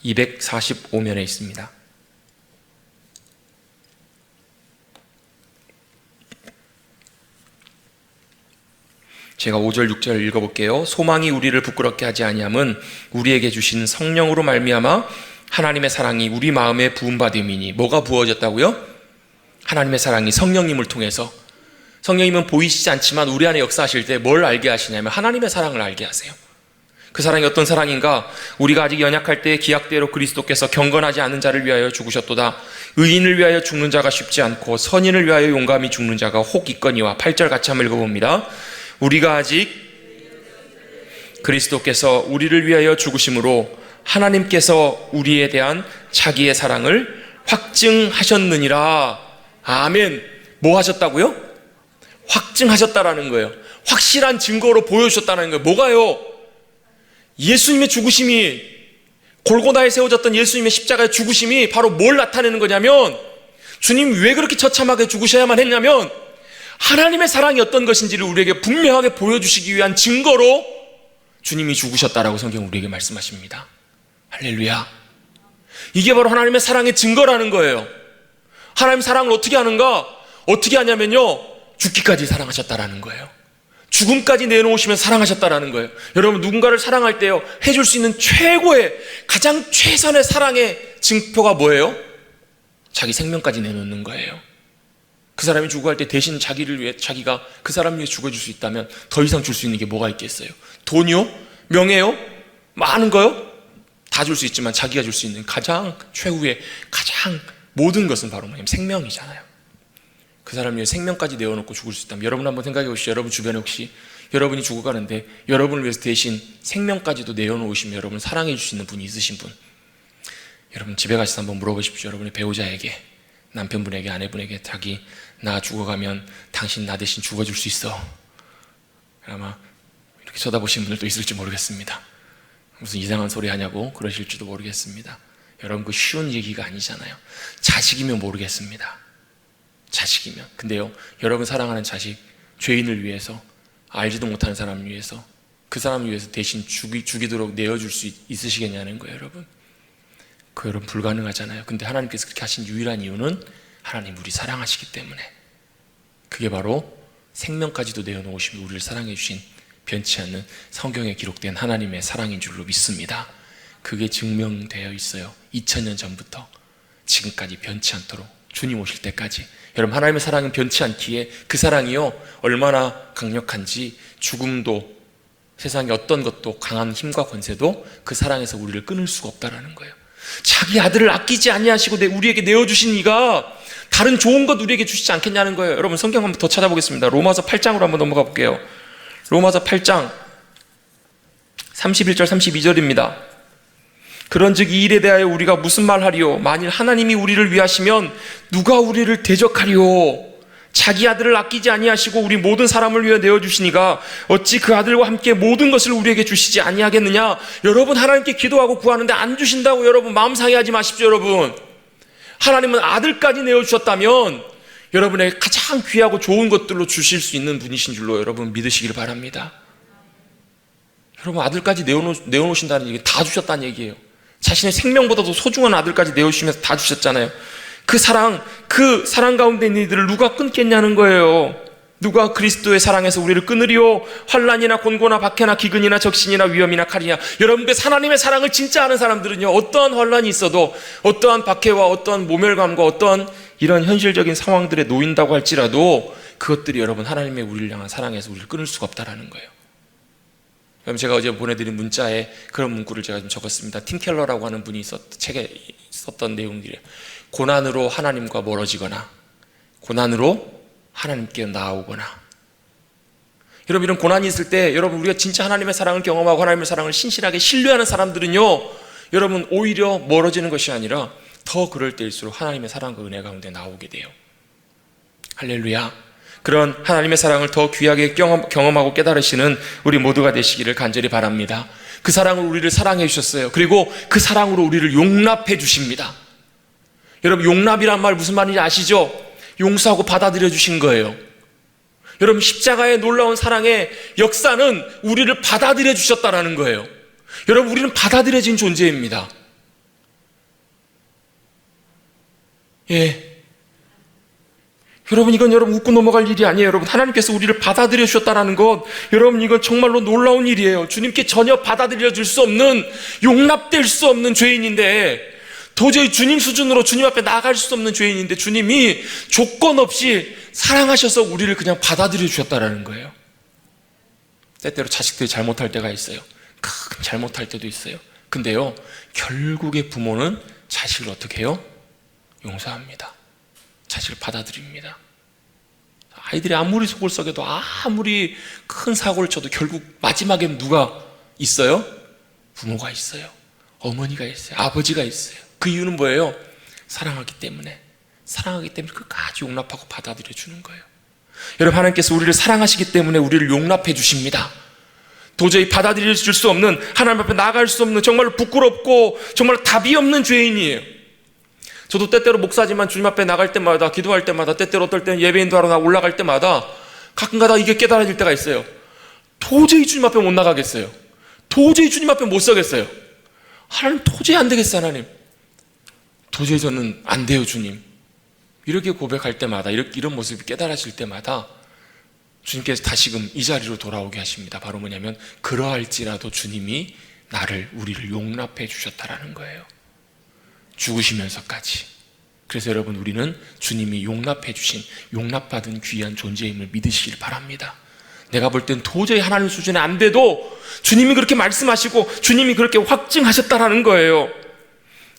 A: 245면에 있습니다. 제가 5절 6절 읽어볼게요. 소망이 우리를 부끄럽게 하지 아니함은 우리에게 주신 성령으로 말미암아 하나님의 사랑이 우리 마음에 부음받음이니. 뭐가 부어졌다고요? 하나님의 사랑이 성령님을 통해서. 성령님은 보이시지 않지만 우리 안에 역사하실 때 뭘 알게 하시냐면 하나님의 사랑을 알게 하세요. 그 사랑이 어떤 사랑인가? 우리가 아직 연약할 때 기약대로 그리스도께서 경건하지 않은 자를 위하여 죽으셨도다. 의인을 위하여 죽는 자가 쉽지 않고 선인을 위하여 용감히 죽는 자가 혹 있거니와. 8절 같이 한번 읽어봅니다. 우리가 아직 그리스도께서 우리를 위하여 죽으심으로 하나님께서 우리에 대한 자기의 사랑을 확증하셨느니라. 아멘. 뭐 하셨다고요? 확증하셨다라는 거예요. 확실한 증거로 보여주셨다는 거예요. 뭐가요? 예수님의 죽으심이, 골고다에 세워졌던 예수님의 십자가의 죽으심이 바로 뭘 나타내는 거냐면, 주님 왜 그렇게 처참하게 죽으셔야만 했냐면 하나님의 사랑이 어떤 것인지를 우리에게 분명하게 보여주시기 위한 증거로 주님이 죽으셨다라고 성경은 우리에게 말씀하십니다. 할렐루야. 이게 바로 하나님의 사랑의 증거라는 거예요. 하나님 사랑을 어떻게 하는가? 어떻게 하냐면요, 죽기까지 사랑하셨다라는 거예요. 죽음까지 내놓으시면 사랑하셨다라는 거예요. 여러분, 누군가를 사랑할 때요, 해줄 수 있는 최고의, 가장 최선의 사랑의 증표가 뭐예요? 자기 생명까지 내놓는 거예요. 그 사람이 죽어갈 때 대신 자기를 위해, 자기가 그 사람을 위해 죽어줄 수 있다면 더 이상 줄 수 있는 게 뭐가 있겠어요? 돈이요? 명예요? 많은 거요? 다 줄 수 있지만 자기가 줄 수 있는 가장 최후의, 가장 모든 것은 바로 뭐냐면 생명이잖아요. 그 사람을 위해 생명까지 내어놓고 죽을 수 있다면, 여러분 한번 생각해 보시죠. 여러분 주변에 혹시 여러분이 죽어가는데 여러분을 위해서 대신 생명까지도 내어놓으시면 여러분을 사랑해 줄 수 있는 분이 있으신 분, 여러분 집에 가셔서 한번 물어보십시오. 여러분의 배우자에게, 남편분에게, 아내분에게, 자기 나 죽어가면 당신 나 대신 죽어줄 수 있어. 아마 이렇게 쳐다보시는 분들도 있을지 모르겠습니다. 무슨 이상한 소리 하냐고 그러실지도 모르겠습니다. 여러분, 그 쉬운 얘기가 아니잖아요. 자식이면 모르겠습니다. 자식이면. 근데요, 여러분 사랑하는 자식, 죄인을 위해서, 알지도 못하는 사람을 위해서, 그 사람을 위해서 대신 죽이도록 내어줄 수 있으시겠냐는 거예요. 여러분, 그 여러분 불가능하잖아요. 근데 하나님께서 그렇게 하신 유일한 이유는 하나님 우리 사랑하시기 때문에, 그게 바로 생명까지도 내어놓으시며 우리를 사랑해 주신 변치 않는 성경에 기록된 하나님의 사랑인 줄로 믿습니다. 그게 증명되어 있어요. 2000년 전부터 지금까지 변치 않도록, 주님 오실 때까지. 여러분, 하나님의 사랑은 변치 않기에 그 사랑이요, 얼마나 강력한지 죽음도, 세상의 어떤 것도, 강한 힘과 권세도 그 사랑에서 우리를 끊을 수가 없다라는 거예요. 자기 아들을 아끼지 아니하시고 우리에게 내어주신 이가 다른 좋은 것 우리에게 주시지 않겠냐는 거예요. 여러분, 성경 한번 더 찾아보겠습니다. 로마서 8장으로 한번 넘어가 볼게요. 로마서 8장 31절 32절입니다. 그런즉 이 일에 대하여 우리가 무슨 말하리요? 만일 하나님이 우리를 위하시면 누가 우리를 대적하리요? 자기 아들을 아끼지 아니하시고 우리 모든 사람을 위해 내어주시니가 어찌 그 아들과 함께 모든 것을 우리에게 주시지 아니하겠느냐? 여러분, 하나님께 기도하고 구하는데 안 주신다고 여러분 마음 상해하지 마십시오. 여러분, 하나님은 아들까지 내어주셨다면 여러분에게 가장 귀하고 좋은 것들로 주실 수 있는 분이신 줄로 여러분 믿으시길 바랍니다. 여러분, 아들까지 내어놓으신다는 얘기, 다 주셨다는 얘기예요. 자신의 생명보다도 소중한 아들까지 내어주시면서 다 주셨잖아요. 그 사랑 가운데 있는 이들을 누가 끊겠냐는 거예요. 누가 그리스도의 사랑에서 우리를 끊으리요? 환난이나 곤고나 박해나 기근이나 적신이나 위험이나 칼이냐. 여러분, 그 하나님의 사랑을 진짜 아는 사람들은요, 어떠한 환난이 있어도, 어떠한 박해와 어떠한 모멸감과 어떠한 이런 현실적인 상황들에 놓인다고 할지라도 그것들이 여러분 하나님의 우리를 향한 사랑에서 우리를 끊을 수가 없다라는 거예요. 그럼 제가 어제 보내드린 문자에 그런 문구를 제가 좀 적었습니다. 팀 켈러라고 하는 분이 책에 썼던 내용들이에요. 고난으로 하나님과 멀어지거나 고난으로 하나님께 나아오거나. 여러분, 이런 고난이 있을 때 여러분, 우리가 진짜 하나님의 사랑을 경험하고 하나님의 사랑을 신실하게 신뢰하는 사람들은요, 여러분 오히려 멀어지는 것이 아니라 더 그럴 때일수록 하나님의 사랑과 은혜 가운데 나오게 돼요. 할렐루야. 그런 하나님의 사랑을 더 귀하게 경험하고 깨달으시는 우리 모두가 되시기를 간절히 바랍니다. 그 사랑을 우리를 사랑해 주셨어요. 그리고 그 사랑으로 우리를 용납해 주십니다. 여러분, 용납이란 말 무슨 말인지 아시죠? 용서하고 받아들여 주신 거예요. 여러분, 십자가의 놀라운 사랑의 역사는 우리를 받아들여 주셨다라는 거예요. 여러분, 우리는 받아들여진 존재입니다. 예. 여러분, 이건 여러분 웃고 넘어갈 일이 아니에요. 여러분, 하나님께서 우리를 받아들여 주셨다는 것, 여러분, 이건 정말로 놀라운 일이에요. 주님께 전혀 받아들여 줄 수 없는, 용납될 수 없는 죄인인데, 도저히 주님 수준으로 주님 앞에 나갈 수 없는 죄인인데, 주님이 조건 없이 사랑하셔서 우리를 그냥 받아들여 주셨다는 거예요. 때때로 자식들이 잘못할 때가 있어요. 큰 잘못할 때도 있어요. 근데요, 결국에 부모는 자식을 어떻게 해요? 용서합니다. 자식을 받아들입니다. 아이들이 아무리 속을 썩여도, 아무리 큰 사고를 쳐도 결국 마지막엔 누가 있어요? 부모가 있어요. 어머니가 있어요. 아버지가 있어요. 그 이유는 뭐예요? 사랑하기 때문에. 사랑하기 때문에 끝까지 용납하고 받아들여 주는 거예요. 여러분, 하나님께서 우리를 사랑하시기 때문에 우리를 용납해 주십니다. 도저히 받아들일 수 없는, 하나님 앞에 나갈 수 없는, 정말로 부끄럽고 정말 답이 없는 죄인이에요. 저도 때때로 목사지만 주님 앞에 나갈 때마다, 기도할 때마다, 때때로 어떨 때는 예배 인도하러 올라갈 때마다 가끔가다 이게 깨달아질 때가 있어요. 도저히 주님 앞에 못 나가겠어요. 도저히 주님 앞에 못 서겠어요. 하나님, 도저히 안 되겠어요. 하나님, 도저히 저는 안 돼요. 주님, 이렇게 고백할 때마다, 이런 모습이 깨달아질 때마다 주님께서 다시금 이 자리로 돌아오게 하십니다. 바로 뭐냐면, 그러할지라도 주님이 우리를 용납해 주셨다라는 거예요. 죽으시면서까지. 그래서 여러분, 우리는 주님이 용납해 주신, 용납받은 귀한 존재임을 믿으시길 바랍니다. 내가 볼 땐 도저히 하나님 수준에 안 돼도 주님이 그렇게 말씀하시고 주님이 그렇게 확증하셨다라는 거예요.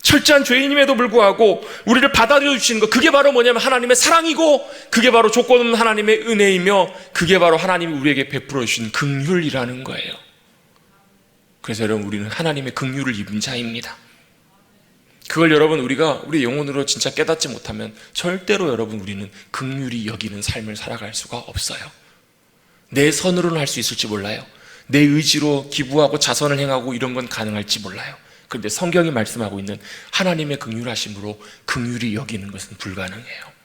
A: 철저한 죄인임에도 불구하고 우리를 받아들여 주시는 것, 그게 바로 뭐냐면 하나님의 사랑이고, 그게 바로 조건 없는 하나님의 은혜이며, 그게 바로 하나님이 우리에게 베풀어 주신 긍휼이라는 거예요. 그래서 여러분, 우리는 하나님의 긍휼을 입은 자입니다. 그걸 여러분, 우리가 우리 영혼으로 진짜 깨닫지 못하면 절대로 여러분, 우리는 긍휼히 여기는 삶을 살아갈 수가 없어요. 내 선으로는 할 수 있을지 몰라요. 내 의지로 기부하고 자선을 행하고 이런 건 가능할지 몰라요. 그런데 성경이 말씀하고 있는 하나님의 긍휼하심으로 긍휼히 여기는 것은 불가능해요.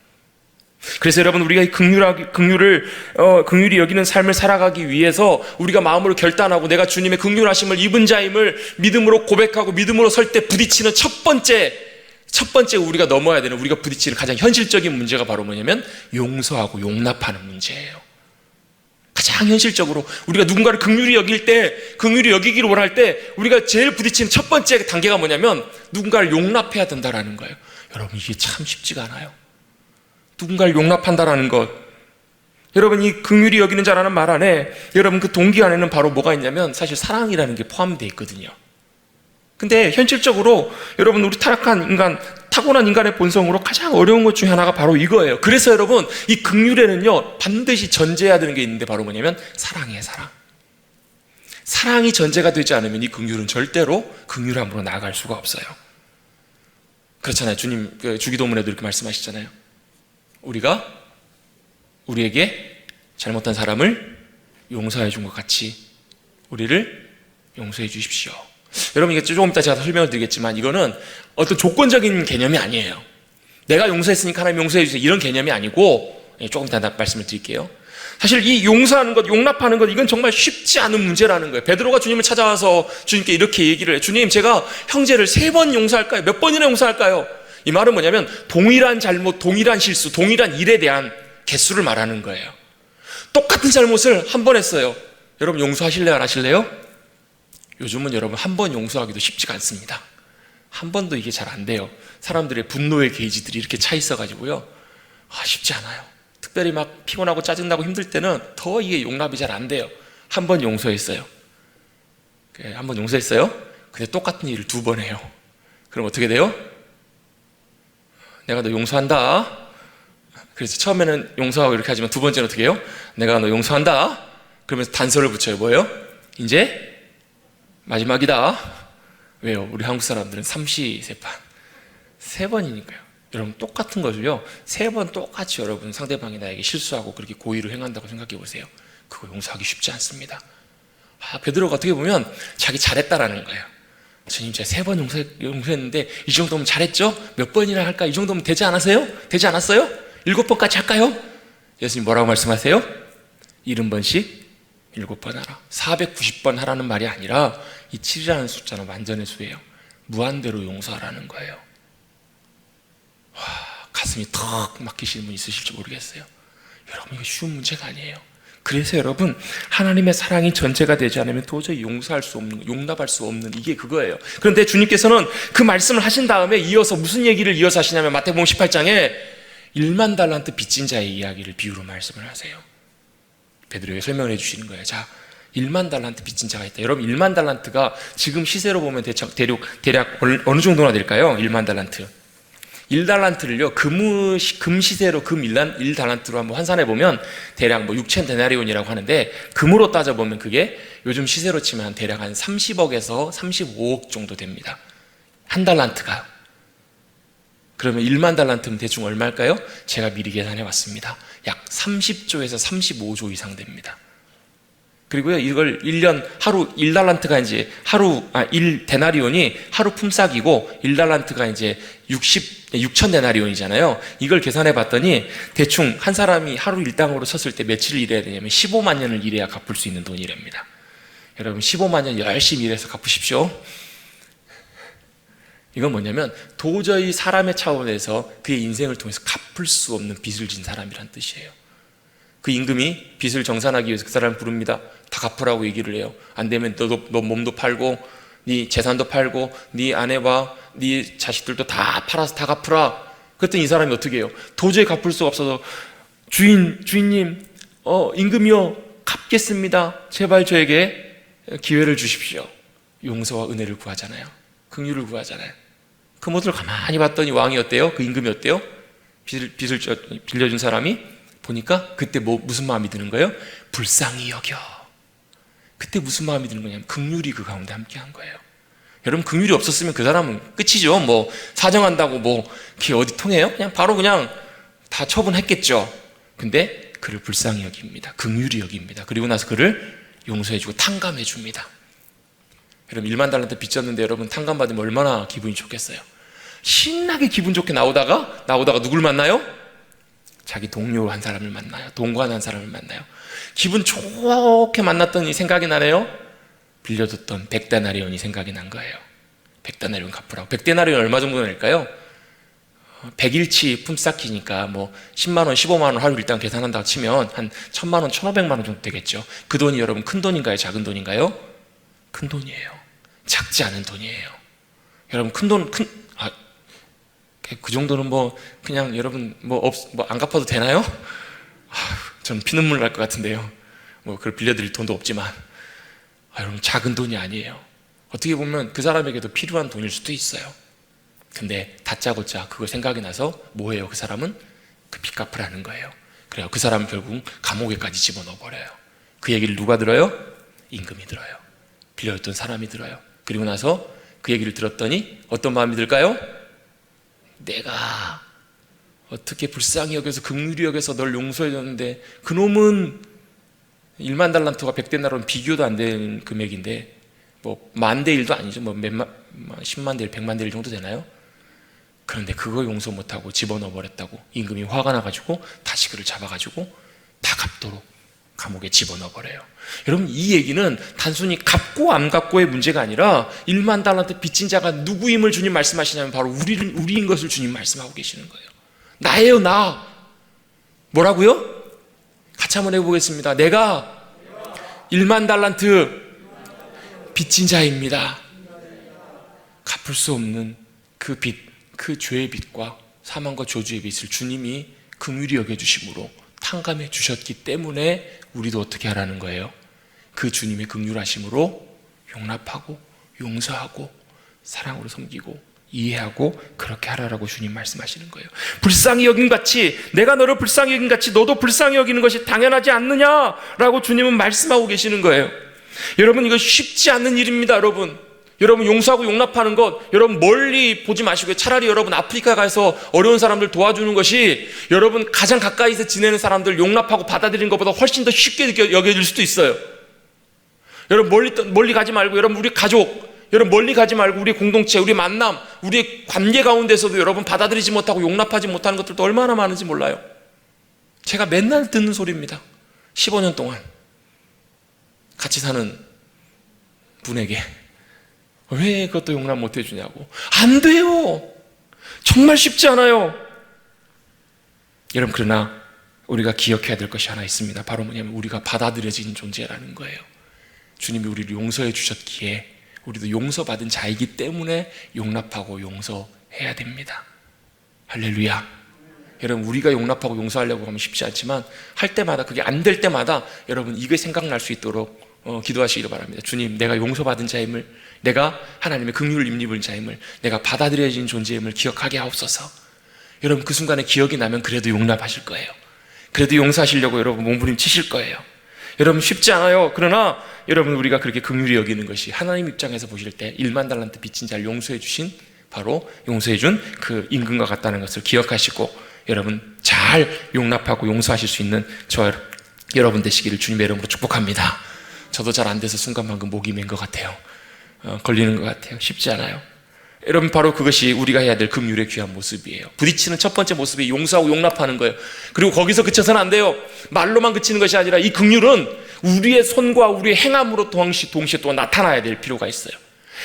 A: 그래서 여러분, 우리가 이 긍휼히 여기는 삶을 살아가기 위해서 우리가 마음으로 결단하고 내가 주님의 긍휼하심을 입은 자임을 믿음으로 고백하고 믿음으로 설 때 부딪히는 첫 번째 우리가 넘어야 되는, 우리가 부딪히는 가장 현실적인 문제가 바로 뭐냐면 용서하고 용납하는 문제예요. 가장 현실적으로 우리가 누군가를 긍휼히 여길 때, 긍휼히 여기기를 원할 때 우리가 제일 부딪히는 첫 번째 단계가 뭐냐면 누군가를 용납해야 된다라는 거예요. 여러분, 이게 참 쉽지가 않아요. 누군가를 용납한다라는 것. 여러분, 이 긍휼히 여기는 자라는 말 안에, 여러분, 그 동기 안에는 바로 뭐가 있냐면 사실 사랑이라는 게 포함되어 있거든요. 근데 현실적으로 여러분, 우리 타고난 인간의 본성으로 가장 어려운 것 중에 하나가 바로 이거예요. 그래서 여러분, 이 긍휼에는요 반드시 전제해야 되는 게 있는데 바로 뭐냐면 사랑이에요. 사랑이 전제가 되지 않으면 이 긍휼은 절대로 긍휼함으로 나아갈 수가 없어요. 그렇잖아요. 주님 주기도문에도 이렇게 말씀하시잖아요. 우리가 우리에게 잘못한 사람을 용서해 준 것 같이 우리를 용서해 주십시오. 여러분, 이게 조금 이따 제가 설명을 드리겠지만 이거는 어떤 조건적인 개념이 아니에요. 내가 용서했으니까 하나님 용서해 주세요, 이런 개념이 아니고, 조금 이따 말씀을 드릴게요. 사실 이 용서하는 것, 용납하는 것, 이건 정말 쉽지 않은 문제라는 거예요. 베드로가 주님을 찾아와서 주님께 이렇게 얘기를 해요. 주님, 제가 형제를 3번 용서할까요? 몇 번이나 용서할까요? 이 말은 뭐냐면 동일한 잘못, 동일한 실수, 동일한 일에 대한 개수를 말하는 거예요. 똑같은 잘못을 한 번 했어요. 여러분, 용서하실래요? 안 하실래요? 요즘은 여러분, 한 번 용서하기도 쉽지가 않습니다. 한 번도 이게 잘 안 돼요. 사람들의 분노의 게이지들이 이렇게 차 있어가지고요, 쉽지 않아요. 특별히 막 피곤하고 짜증나고 힘들 때는 더 이게 용납이 잘 안 돼요. 한 번 용서했어요. 한 번 용서했어요. 근데 똑같은 일을 2번 해요. 그럼 어떻게 돼요? 내가 너 용서한다. 그래서 처음에는 용서하고 이렇게 하지만 2번째는 어떻게 해요? 내가 너 용서한다. 그러면서 단서를 붙여요. 뭐예요? 이제 마지막이다. 왜요? 우리 한국 사람들은 삼시세판 3번이니까요. 여러분, 똑같은 것을요 3번 똑같이 여러분 상대방이 나에게 실수하고 그렇게 고의를 행한다고 생각해 보세요. 그거 용서하기 쉽지 않습니다. 베드로가 어떻게 보면 자기 잘했다라는 거예요. 주님, 제가 3번 용서했는데 이 정도면 잘했죠? 몇 번이나 할까? 이 정도면 되지 않았어요? 7번까지 할까요? 예수님 뭐라고 말씀하세요? 70번씩 7번 하라. 490번 하라는 말이 아니라 이 7이라는 숫자는 완전의 수예요. 무한대로 용서하라는 거예요. 가슴이 턱 막히시는 분 있으실지 모르겠어요. 여러분, 이거 쉬운 문제가 아니에요. 그래서 여러분, 하나님의 사랑이 전제가 되지 않으면 도저히 용서할 수 없는, 용납할 수 없는, 이게 그거예요. 그런데 주님께서는 그 말씀을 하신 다음에 이어서 무슨 얘기를 이어서 하시냐면 마태복음 18장에 1만 달란트 빚진 자의 이야기를 비유로 말씀을 하세요. 베드로에게 설명을 해주시는 거예요. 자, 1만 달란트 빚진 자가 있다. 여러분, 1만 달란트가 지금 시세로 보면 대략 어느 정도나 될까요? 1만 달란트. 1달란트를요, 금 시세로 금 1달란트로 한번 환산해 보면 대략 뭐 6천 데나리온이라고 하는데, 금으로 따져보면 그게 요즘 시세로 치면 대략 한 30억에서 35억 정도 됩니다. 한 달란트가. 그러면 1만 달란트면 대충 얼마일까요? 제가 미리 계산해 왔습니다. 약 30조에서 35조 이상 됩니다. 그리고요, 이걸 1년 하루 1달란트가 이제 1데나리온이 하루 품삯이고 1달란트가 이제 6천 데나리온이잖아요. 이걸 계산해 봤더니 대충 한 사람이 하루 일당으로 쳤을 때 며칠을 일해야 되냐면 15만 년을 일해야 갚을 수 있는 돈이랍니다. 여러분, 15만 년 열심히 일해서 갚으십시오. 이건 뭐냐면 도저히 사람의 차원에서 그의 인생을 통해서 갚을 수 없는 빚을 진 사람이란 뜻이에요. 그 임금이 빚을 정산하기 위해서 그 사람을 부릅니다. 다 갚으라고 얘기를 해요. 안 되면 너 몸도 팔고 네 재산도 팔고 네 아내와 네 자식들도 다 팔아서 다 갚으라. 그랬더니 이 사람이 어떻게 해요? 도저히 갚을 수가 없어서 주인님, 임금이요, 갚겠습니다. 제발 저에게 기회를 주십시오. 용서와 은혜를 구하잖아요. 긍휼을 구하잖아요. 그 모습을 가만히 봤더니 왕이 어때요? 그 임금이 어때요? 빚을 빌려준 사람이 보니까 그때 무슨 마음이 드는 거예요? 불쌍히 여겨. 그때 무슨 마음이 드는 거냐면 긍휼이 그 가운데 함께한 거예요. 여러분, 긍휼이 없었으면 그 사람은 끝이죠. 뭐 사정한다고 뭐 그게 어디 통해요? 그냥 다 처분했겠죠. 근데 그를 불쌍히 여깁니다. 긍휼히 여깁니다. 그리고 나서 그를 용서해주고 탕감해줍니다. 여러분, 1만 달란트 빚졌는데 여러분 탕감받으면 얼마나 기분이 좋겠어요. 신나게 기분 좋게 나오다가 누굴 만나요? 자기 동료 한 사람을 만나요. 동거한 한 사람을 만나요. 기분 좋게 만났더니 생각이 나네요. 빌려줬던 100데나리온이 생각이 난 거예요. 100데나리온 갚으라고. 100데나리온 얼마 정도 낼까요? 100일치 품삯이니까 뭐 10만 원, 15만 원 하루 일단 계산한다고 치면 한 1000만 원, 1500만 원 정도 되겠죠. 그 돈이 여러분 큰 돈인가요? 작은 돈인가요? 큰 돈이에요. 작지 않은 돈이에요. 여러분, 그 정도는 뭐 그냥 여러분 안 갚아도 되나요? 저는 피눈물 날 것 같은데요. 뭐 그걸 빌려드릴 돈도 없지만, 여러분, 작은 돈이 아니에요. 어떻게 보면 그 사람에게도 필요한 돈일 수도 있어요. 근데 다짜고짜 그걸 생각이 나서 뭐예요? 그 사람은 그 빚 갚으라는 거예요. 그래요. 그 사람은 결국 감옥에까지 집어넣어 버려요. 그 얘기를 누가 들어요? 임금이 들어요. 빌려줬던 사람이 들어요. 그리고 나서 그 얘기를 들었더니 어떤 마음이 들까요? 내가 어떻게 불쌍히 여겨서 긍휼히 여겨서 널 용서해줬는데 그놈은 1만 달란트가 100데나리온 비교도 안 되는 금액인데 뭐 10,000,000대 1도 아니죠. 뭐 10만 대 1, 100만 대 1 정도 되나요? 그런데 그거 용서 못하고 집어넣어 버렸다고 임금이 화가 나가지고 다시 그를 잡아가지고 다 갚도록 감옥에 집어넣어 버려요. 여러분, 이 얘기는 단순히 갚고 안 갚고의 문제가 아니라 1만 달란트 빚진 자가 누구임을 주님 말씀하시냐면 바로 우리인 것을 주님 말씀하고 계시는 거예요. 나예요, 나. 뭐라고요? 같이 한번 해보겠습니다. 내가 1만 달란트 빚진 자입니다. 갚을 수 없는 그 빚, 그 죄의 빚과 사망과 저주의 빚을 주님이 긍휼히 여겨주심으로 탕감해 주셨기 때문에 우리도 어떻게 하라는 거예요? 그 주님의 긍휼하심으로 용납하고 용서하고 사랑으로 섬기고 이해하고 그렇게 하라라고 주님 말씀하시는 거예요. 불쌍히 여김같이, 내가 너를 불쌍히 여김같이 너도 불쌍히 여기는 것이 당연하지 않느냐라고 주님은 말씀하고 계시는 거예요. 여러분, 이거 쉽지 않는 일입니다. 여러분 용서하고 용납하는 것, 여러분 멀리 보지 마시고요. 차라리 여러분 아프리카 가서 어려운 사람들 도와주는 것이 여러분 가장 가까이서 지내는 사람들 용납하고 받아들이는 것보다 훨씬 더 쉽게 여겨질 수도 있어요. 여러분 멀리 가지 말고, 여러분 우리 가족, 여러분 멀리 가지 말고 우리 공동체, 우리 만남, 우리 관계 가운데서도 여러분 받아들이지 못하고 용납하지 못하는 것들도 얼마나 많은지 몰라요. 제가 맨날 듣는 소리입니다. 15년 동안 같이 사는 분에게 왜 그것도 용납 못 해주냐고. 안 돼요. 정말 쉽지 않아요. 여러분, 그러나 우리가 기억해야 될 것이 하나 있습니다. 바로 뭐냐면 우리가 받아들여진 존재라는 거예요. 주님이 우리를 용서해 주셨기에 우리도 용서받은 자이기 때문에 용납하고 용서해야 됩니다. 할렐루야. 여러분, 우리가 용납하고 용서하려고 하면 쉽지 않지만 할 때마다, 그게 안 될 때마다 여러분 이게 생각날 수 있도록 기도하시기를 바랍니다. 주님, 내가 용서받은 자임을, 내가 하나님의 긍휼을 입는 자임을, 내가 받아들여진 존재임을 기억하게 하옵소서. 여러분, 그 순간에 기억이 나면 그래도 용납하실 거예요. 그래도 용서하시려고 여러분 몸부림치실 거예요. 여러분, 쉽지 않아요. 그러나 여러분, 우리가 그렇게 긍휼히 여기는 것이 하나님 입장에서 보실 때 1만 달란트 빚진 자를 용서해 주신, 바로 용서해 준 그 임금과 같다는 것을 기억하시고 여러분 잘 용납하고 용서하실 수 있는 저 여러분 되시기를 주님의 이름으로 축복합니다. 저도 잘 안 돼서 순간 방금 목이 맨 것 같아요. 걸리는 것 같아요. 쉽지 않아요. 여러분, 바로 그것이 우리가 해야 될 긍휼의 귀한 모습이에요. 부딪히는 첫 번째 모습이 용서하고 용납하는 거예요. 그리고 거기서 그쳐서는 안 돼요. 말로만 그치는 것이 아니라 이 긍휼은 우리의 손과 우리의 행함으로 동시에 또 나타나야 될 필요가 있어요.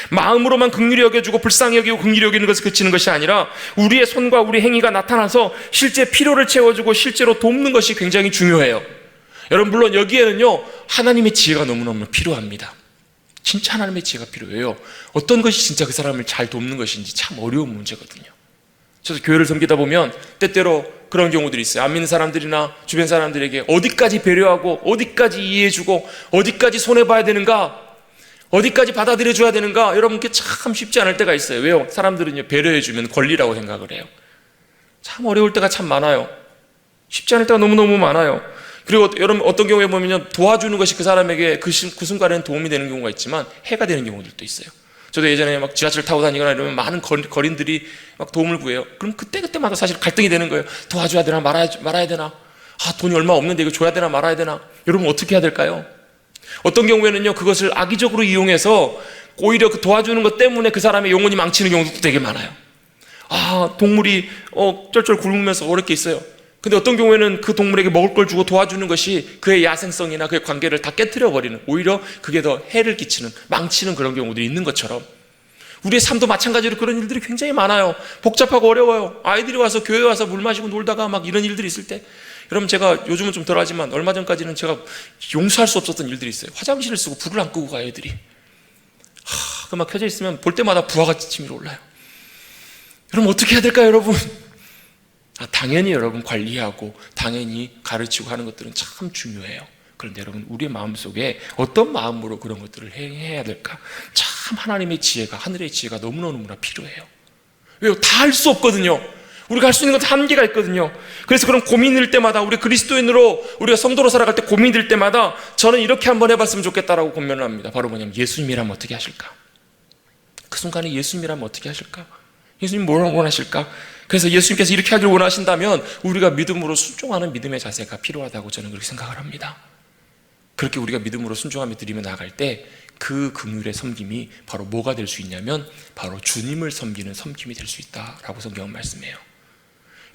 A: 마음으로만 긍휼히 여겨주고 불쌍히 여기고 긍휼히 여기는 것을 그치는 것이 아니라 우리의 손과 우리 행위가 나타나서 실제 필요를 채워주고 실제로 돕는 것이 굉장히 중요해요. 여러분, 물론 여기에는요 하나님의 지혜가 너무너무 필요합니다. 진짜 하나님의 지혜가 필요해요. 어떤 것이 진짜 그 사람을 잘 돕는 것인지 참 어려운 문제거든요. 저도 교회를 섬기다 보면 때때로 그런 경우들이 있어요. 안 믿는 사람들이나 주변 사람들에게 어디까지 배려하고 어디까지 이해해주고 어디까지 손해봐야 되는가, 어디까지 받아들여줘야 되는가, 여러분께 참 쉽지 않을 때가 있어요. 왜요? 사람들은요 배려해주면 권리라고 생각을 해요. 참 어려울 때가 참 많아요. 쉽지 않을 때가 너무너무 많아요. 그리고 여러분, 어떤 경우에 보면 도와주는 것이 그 사람에게 그 순간에는 도움이 되는 경우가 있지만 해가 되는 경우들도 있어요. 저도 예전에 막 지하철 타고 다니거나 이러면 많은 거린들이 막 도움을 구해요. 그럼 그때마다 사실 갈등이 되는 거예요. 도와줘야 되나 말아야 되나, 돈이 얼마 없는데 이거 줘야 되나 말아야 되나. 여러분, 어떻게 해야 될까요? 어떤 경우에는요 그것을 악의적으로 이용해서 오히려 그 도와주는 것 때문에 그 사람의 영혼이 망치는 경우도 되게 많아요. 동물이 쩔쩔 굶으면서 어렵게 있어요. 근데 어떤 경우에는 그 동물에게 먹을 걸 주고 도와주는 것이 그의 야생성이나 그의 관계를 다 깨트려 버리는, 오히려 그게 더 해를 끼치는, 망치는 그런 경우들이 있는 것처럼 우리의 삶도 마찬가지로 그런 일들이 굉장히 많아요. 복잡하고 어려워요. 아이들이 와서 교회에 와서 물 마시고 놀다가 막 이런 일들이 있을 때, 여러분, 제가 요즘은 좀 덜하지만 얼마 전까지는 제가 용서할 수 없었던 일들이 있어요. 화장실을 쓰고 불을 안 끄고 가요, 애들이. 그 막 켜져 있으면 볼 때마다 부하가 치밀어 올라요. 여러분, 어떻게 해야 될까요, 여러분? 당연히 여러분 관리하고 당연히 가르치고 하는 것들은 참 중요해요. 그런데 여러분, 우리의 마음속에 어떤 마음으로 그런 것들을 해야 될까? 참 하나님의 지혜가, 하늘의 지혜가 너무너무나 필요해요. 왜요? 다 할 수 없거든요. 우리가 할 수 있는 건 한계가 있거든요. 그래서 그런 고민이 들 때마다, 우리 그리스도인으로 우리가 성도로 살아갈 때 고민이 들 때마다 저는 이렇게 한번 해봤으면 좋겠다라고 고민을 합니다. 바로 뭐냐면, 예수님이라면 어떻게 하실까? 그 순간에 예수님이라면 어떻게 하실까? 예수님 뭘 원하실까? 그래서 예수님께서 이렇게 하길 원하신다면 우리가 믿음으로 순종하는 믿음의 자세가 필요하다고 저는 그렇게 생각을 합니다. 그렇게 우리가 믿음으로 순종하며 드리며 나아갈 때 그 긍휼의 섬김이 바로 뭐가 될 수 있냐면, 바로 주님을 섬기는 섬김이 될 수 있다라고 성경은 말씀해요.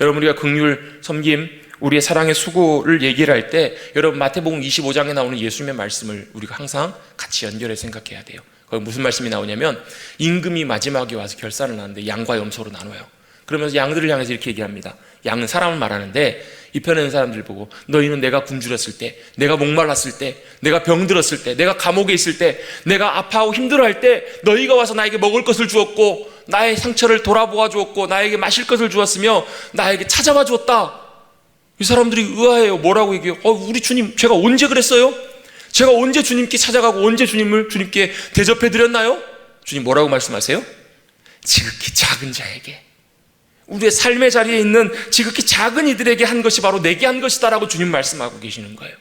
A: 여러분, 우리가 긍휼, 섬김, 우리의 사랑의 수고를 얘기를 할 때, 여러분 마태복음 25장에 나오는 예수님의 말씀을 우리가 항상 같이 연결해 생각해야 돼요. 거기 무슨 말씀이 나오냐면, 임금이 마지막에 와서 결산을 하는데 양과 염소로 나눠요. 그러면서 양들을 향해서 이렇게 얘기합니다. 양은 사람을 말하는데 이 편에 있는 사람들 보고, 너희는 내가 굶주렸을 때, 내가 목말랐을 때, 내가 병들었을 때, 내가 감옥에 있을 때, 내가 아파하고 힘들어할 때 너희가 와서 나에게 먹을 것을 주었고 나의 상처를 돌아보아 주었고 나에게 마실 것을 주었으며 나에게 찾아와 주었다. 이 사람들이 의아해요. 뭐라고 얘기해요? 우리 주님, 제가 언제 그랬어요? 제가 언제 주님께 찾아가고 언제 주님께 대접해 드렸나요? 주님 뭐라고 말씀하세요? 지극히 작은 자에게, 우리의 삶의 자리에 있는 지극히 작은 이들에게 한 것이 바로 내게 한 것이다 라고 주님 말씀하고 계시는 거예요.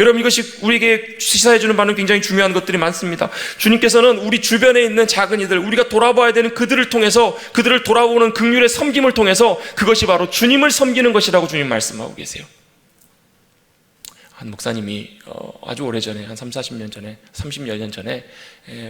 A: 여러분, 이것이 우리에게 시사해주는 바는 굉장히 중요한 것들이 많습니다. 주님께서는 우리 주변에 있는 작은 이들, 우리가 돌아봐야 되는 그들을 통해서, 그들을 돌아보는 긍휼의 섬김을 통해서 그것이 바로 주님을 섬기는 것이라고 주님 말씀하고 계세요. 한 목사님이 아주 오래전에, 한 30년 전에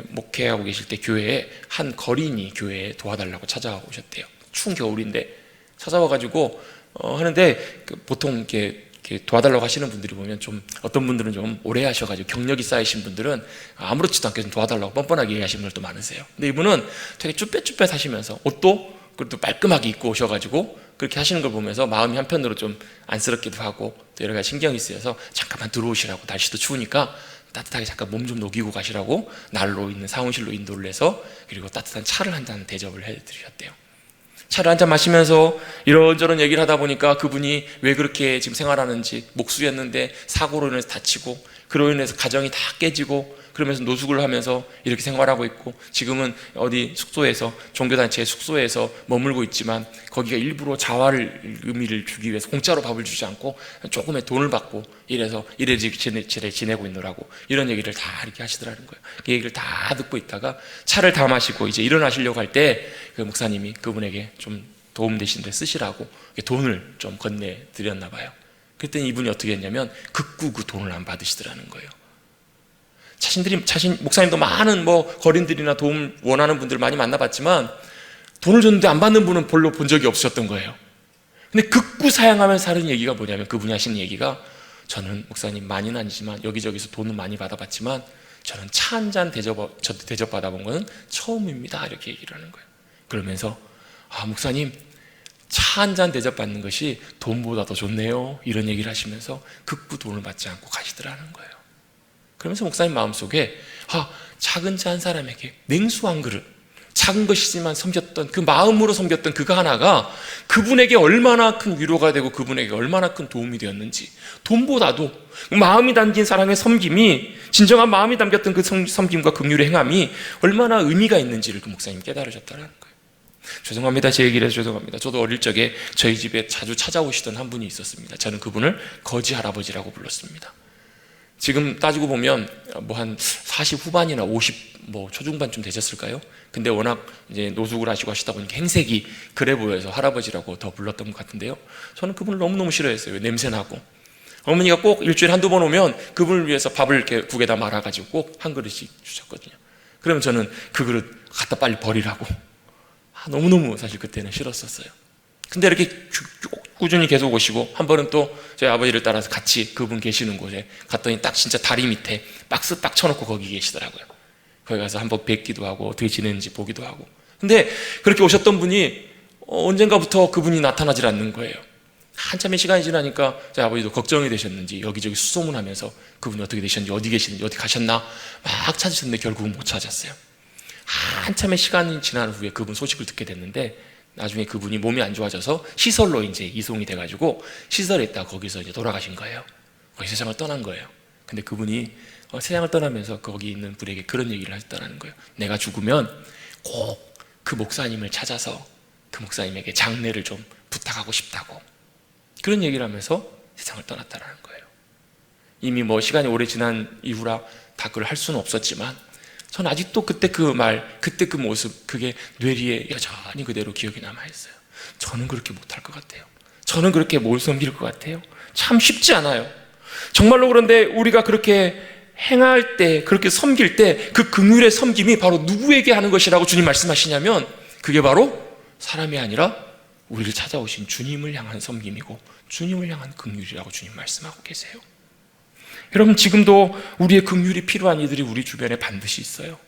A: 목회하고 계실 때 교회에 한 거린이 교회에 도와달라고 찾아오셨대요. 추운 겨울인데 찾아와가지고 하는데, 보통 이렇게 도와달라고 하시는 분들이 보면 좀, 어떤 분들은 좀 오래 하셔가지고 경력이 쌓이신 분들은 아무렇지도 않게 좀 도와달라고 뻔뻔하게 얘기하시는 분들도 많으세요. 근데 이분은 되게 쭈뼛쭈뼛 하시면서 옷도 그래도 깔끔하게 입고 오셔가지고 그렇게 하시는 걸 보면서 마음이 한편으로 좀 안쓰럽기도 하고 또 여러 가지 신경이 쓰여서 잠깐만 들어오시라고, 날씨도 추우니까 따뜻하게 잠깐 몸 좀 녹이고 가시라고 난로 있는 사무실로 인도를 해서 그리고 따뜻한 차를 한 잔 대접을 해드리셨대요. 차를 한 잔 마시면서 이런저런 얘기를 하다 보니까 그분이 왜 그렇게 지금 생활하는지, 목수였는데 사고로 인해서 다치고 그로 인해서 가정이 다 깨지고 그러면서 노숙을 하면서 이렇게 생활하고 있고 지금은 어디 숙소에서, 종교단체 숙소에서 머물고 있지만 거기가 일부러 자활을 의미를 주기 위해서 공짜로 밥을 주지 않고 조금의 돈을 받고 이래서 이래저래 지내고 있느라고 이런 얘기를 다 이렇게 하시더라는 거예요. 그 얘기를 다 듣고 있다가 차를 다 마시고 이제 일어나시려고 할 때 그 목사님이 그분에게 좀 도움 되신데 쓰시라고 돈을 좀 건네드렸나 봐요. 그랬더니 이분이 어떻게 했냐면 극구 그 돈을 안 받으시더라는 거예요. 목사님도 많은 거린들이나 도움 원하는 분들 많이 만나봤지만 돈을 줬는데 안 받는 분은 별로 본 적이 없으셨던 거예요. 근데 극구 사양하면서 하는 얘기가 뭐냐면, 그분이 하시는 얘기가, 저는 목사님 많이는 아니지만 여기저기서 돈은 많이 받아봤지만 저는 차 한 잔 대접 받아본 거는 처음입니다, 이렇게 얘기를 하는 거예요. 그러면서 목사님 차 한 잔 대접 받는 것이 돈보다 더 좋네요, 이런 얘기를 하시면서 극구 돈을 받지 않고 가시더라는 거예요. 그러면서 목사님 마음속에 작은 자 한 사람에게 냉수 한 그릇, 작은 것이지만 섬겼던 그 마음으로 섬겼던 그거 하나가 그분에게 얼마나 큰 위로가 되고 그분에게 얼마나 큰 도움이 되었는지, 돈보다도 마음이 담긴 사랑의 섬김이, 진정한 마음이 담겼던 그 섬김과 긍휼의 행함이 얼마나 의미가 있는지를 그 목사님이 깨달으셨다는 거예요. 죄송합니다, 제 얘기를 해서 죄송합니다. 저도 어릴 적에 저희 집에 자주 찾아오시던 한 분이 있었습니다. 저는 그분을 거지 할아버지라고 불렀습니다. 지금 따지고 보면 한 40 후반이나 50 초중반쯤 되셨을까요? 근데 워낙 이제 노숙을 하시고 하시다 보니까 행색이 그래 보여서 할아버지라고 더 불렀던 것 같은데요. 저는 그분을 너무너무 싫어했어요. 냄새나고. 어머니가 꼭 일주일에 한두 번 오면 그분을 위해서 밥을 이렇게 국에다 말아가지고 꼭 한 그릇씩 주셨거든요. 그러면 저는 그 그릇 갖다 빨리 버리라고. 너무너무 사실 그때는 싫었었어요. 근데 이렇게 꾸준히 계속 오시고, 한 번은 또 저희 아버지를 따라서 같이 그분 계시는 곳에 갔더니 딱 진짜 다리 밑에 박스 딱 쳐놓고 거기 계시더라고요. 거기 가서 한번 뵙기도 하고 어떻게 지내는지 보기도 하고. 근데 그렇게 오셨던 분이 언젠가부터 그분이 나타나질 않는 거예요. 한참의 시간이 지나니까 저희 아버지도 걱정이 되셨는지 여기저기 수소문하면서 그분이 어떻게 되셨는지, 어디 계시는지, 어디 가셨나 막 찾으셨는데 결국은 못 찾았어요. 한참의 시간이 지난 후에 그분 소식을 듣게 됐는데, 나중에 그분이 몸이 안 좋아져서 시설로 이제 이송이 돼가지고 시설에 있다가 거기서 이제 돌아가신 거예요. 거기 세상을 떠난 거예요. 근데 그분이 세상을 떠나면서 거기 있는 분에게 그런 얘기를 하셨다는 거예요. 내가 죽으면 꼭 그 목사님을 찾아서 그 목사님에게 장례를 좀 부탁하고 싶다고, 그런 얘기를 하면서 세상을 떠났다는 거예요. 이미 시간이 오래 지난 이후라 다 그걸 할 수는 없었지만 전 아직도 그때 그 말, 그때 그 모습, 그게 뇌리에 여전히 그대로 기억이 남아있어요. 저는 그렇게 못할 것 같아요. 저는 그렇게 못 섬길 것 같아요. 참 쉽지 않아요. 정말로. 그런데 우리가 그렇게 행할 때, 그렇게 섬길 때 그 긍휼의 섬김이 바로 누구에게 하는 것이라고 주님 말씀하시냐면, 그게 바로 사람이 아니라 우리를 찾아오신 주님을 향한 섬김이고 주님을 향한 긍휼이라고 주님 말씀하고 계세요. 여러분, 지금도 우리의 긍휼이 필요한 이들이 우리 주변에 반드시 있어요.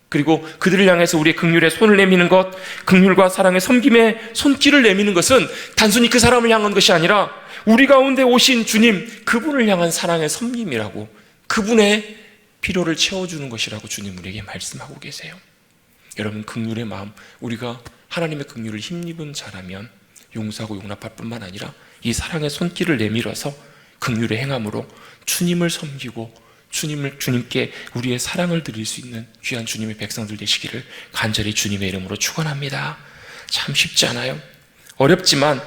A: 그리고 그들을 향해서 우리의 긍휼에 손을 내미는 것, 긍휼과 사랑의 섬김의 손길을 내미는 것은 단순히 그 사람을 향한 것이 아니라 우리 가운데 오신 주님, 그분을 향한 사랑의 섬김이라고, 그분의 필요를 채워주는 것이라고 주님 우리에게 말씀하고 계세요. 여러분, 긍휼의 마음, 우리가 하나님의 긍휼을 힘입은 자라면 용서하고 용납할 뿐만 아니라 이 사랑의 손길을 내밀어서 긍휼의 행함으로 주님을 섬기고 주님께 우리의 사랑을 드릴 수 있는 귀한 주님의 백성들 되시기를 간절히 주님의 이름으로 축원합니다. 참 쉽지 않아요. 어렵지만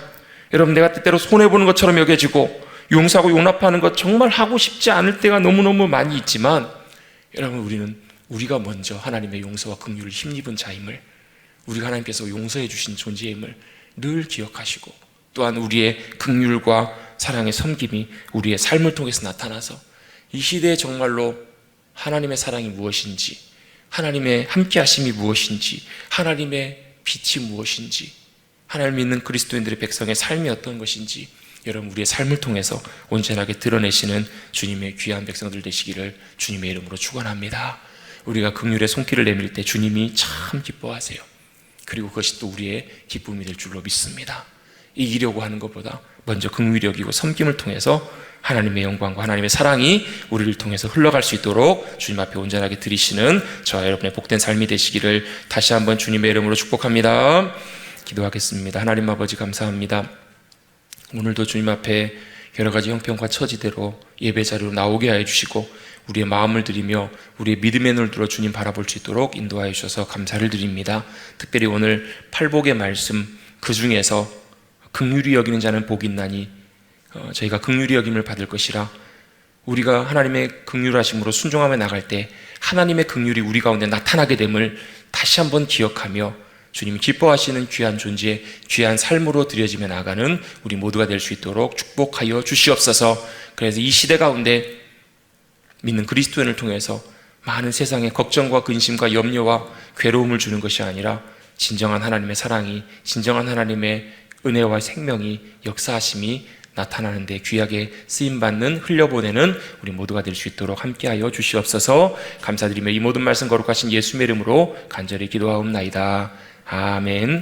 A: 여러분, 내가 때때로 손해보는 것처럼 여겨지고 용서하고 용납하는 것 정말 하고 싶지 않을 때가 너무너무 많이 있지만, 여러분, 우리가 먼저 하나님의 용서와 긍휼을 힘입은 자임을, 우리가 하나님께서 용서해 주신 존재임을 늘 기억하시고, 또한 우리의 긍휼과 사랑의 섬김이 우리의 삶을 통해서 나타나서 이 시대에 정말로 하나님의 사랑이 무엇인지, 하나님의 함께하심이 무엇인지, 하나님의 빛이 무엇인지, 하나님을 믿는 그리스도인들의 백성의 삶이 어떤 것인지 여러분, 우리의 삶을 통해서 온전하게 드러내시는 주님의 귀한 백성들 되시기를 주님의 이름으로 축원합니다. 우리가 긍휼의 손길을 내밀 때 주님이 참 기뻐하세요. 그리고 그것이 또 우리의 기쁨이 될 줄로 믿습니다. 이기려고 하는 것보다 먼저 긍휼히 여기고 섬김을 통해서 하나님의 영광과 하나님의 사랑이 우리를 통해서 흘러갈 수 있도록 주님 앞에 온전하게 드리시는 저와 여러분의 복된 삶이 되시기를 다시 한번 주님의 이름으로 축복합니다. 기도하겠습니다. 하나님 아버지 감사합니다. 오늘도 주님 앞에 여러 가지 형편과 처지대로 예배 자리로 나오게 하여 주시고 우리의 마음을 드리며 우리의 믿음의 눈을 들어 주님 바라볼 수 있도록 인도하여 주셔서 감사를 드립니다. 특별히 오늘 팔복의 말씀 그 중에서 긍휼히 여기는 자는 복이 있나니 저희가 긍휼히 여김을 받을 것이라, 우리가 하나님의 긍휼하심으로 순종하며 나갈 때 하나님의 긍휼이 우리 가운데 나타나게 됨을 다시 한번 기억하며 주님이 기뻐하시는 귀한 존재, 귀한 삶으로 드려지며 나가는 우리 모두가 될 수 있도록 축복하여 주시옵소서. 그래서 이 시대 가운데 믿는 그리스도인을 통해서 많은 세상의 걱정과 근심과 염려와 괴로움을 주는 것이 아니라 진정한 하나님의 사랑이, 진정한 하나님의 은혜와 생명이, 역사하심이 나타나는 데 귀하게 쓰임받는, 흘려보내는 우리 모두가 될 수 있도록 함께하여 주시옵소서. 감사드리며 이 모든 말씀 거룩하신 예수의 이름으로 간절히 기도하옵나이다. 아멘.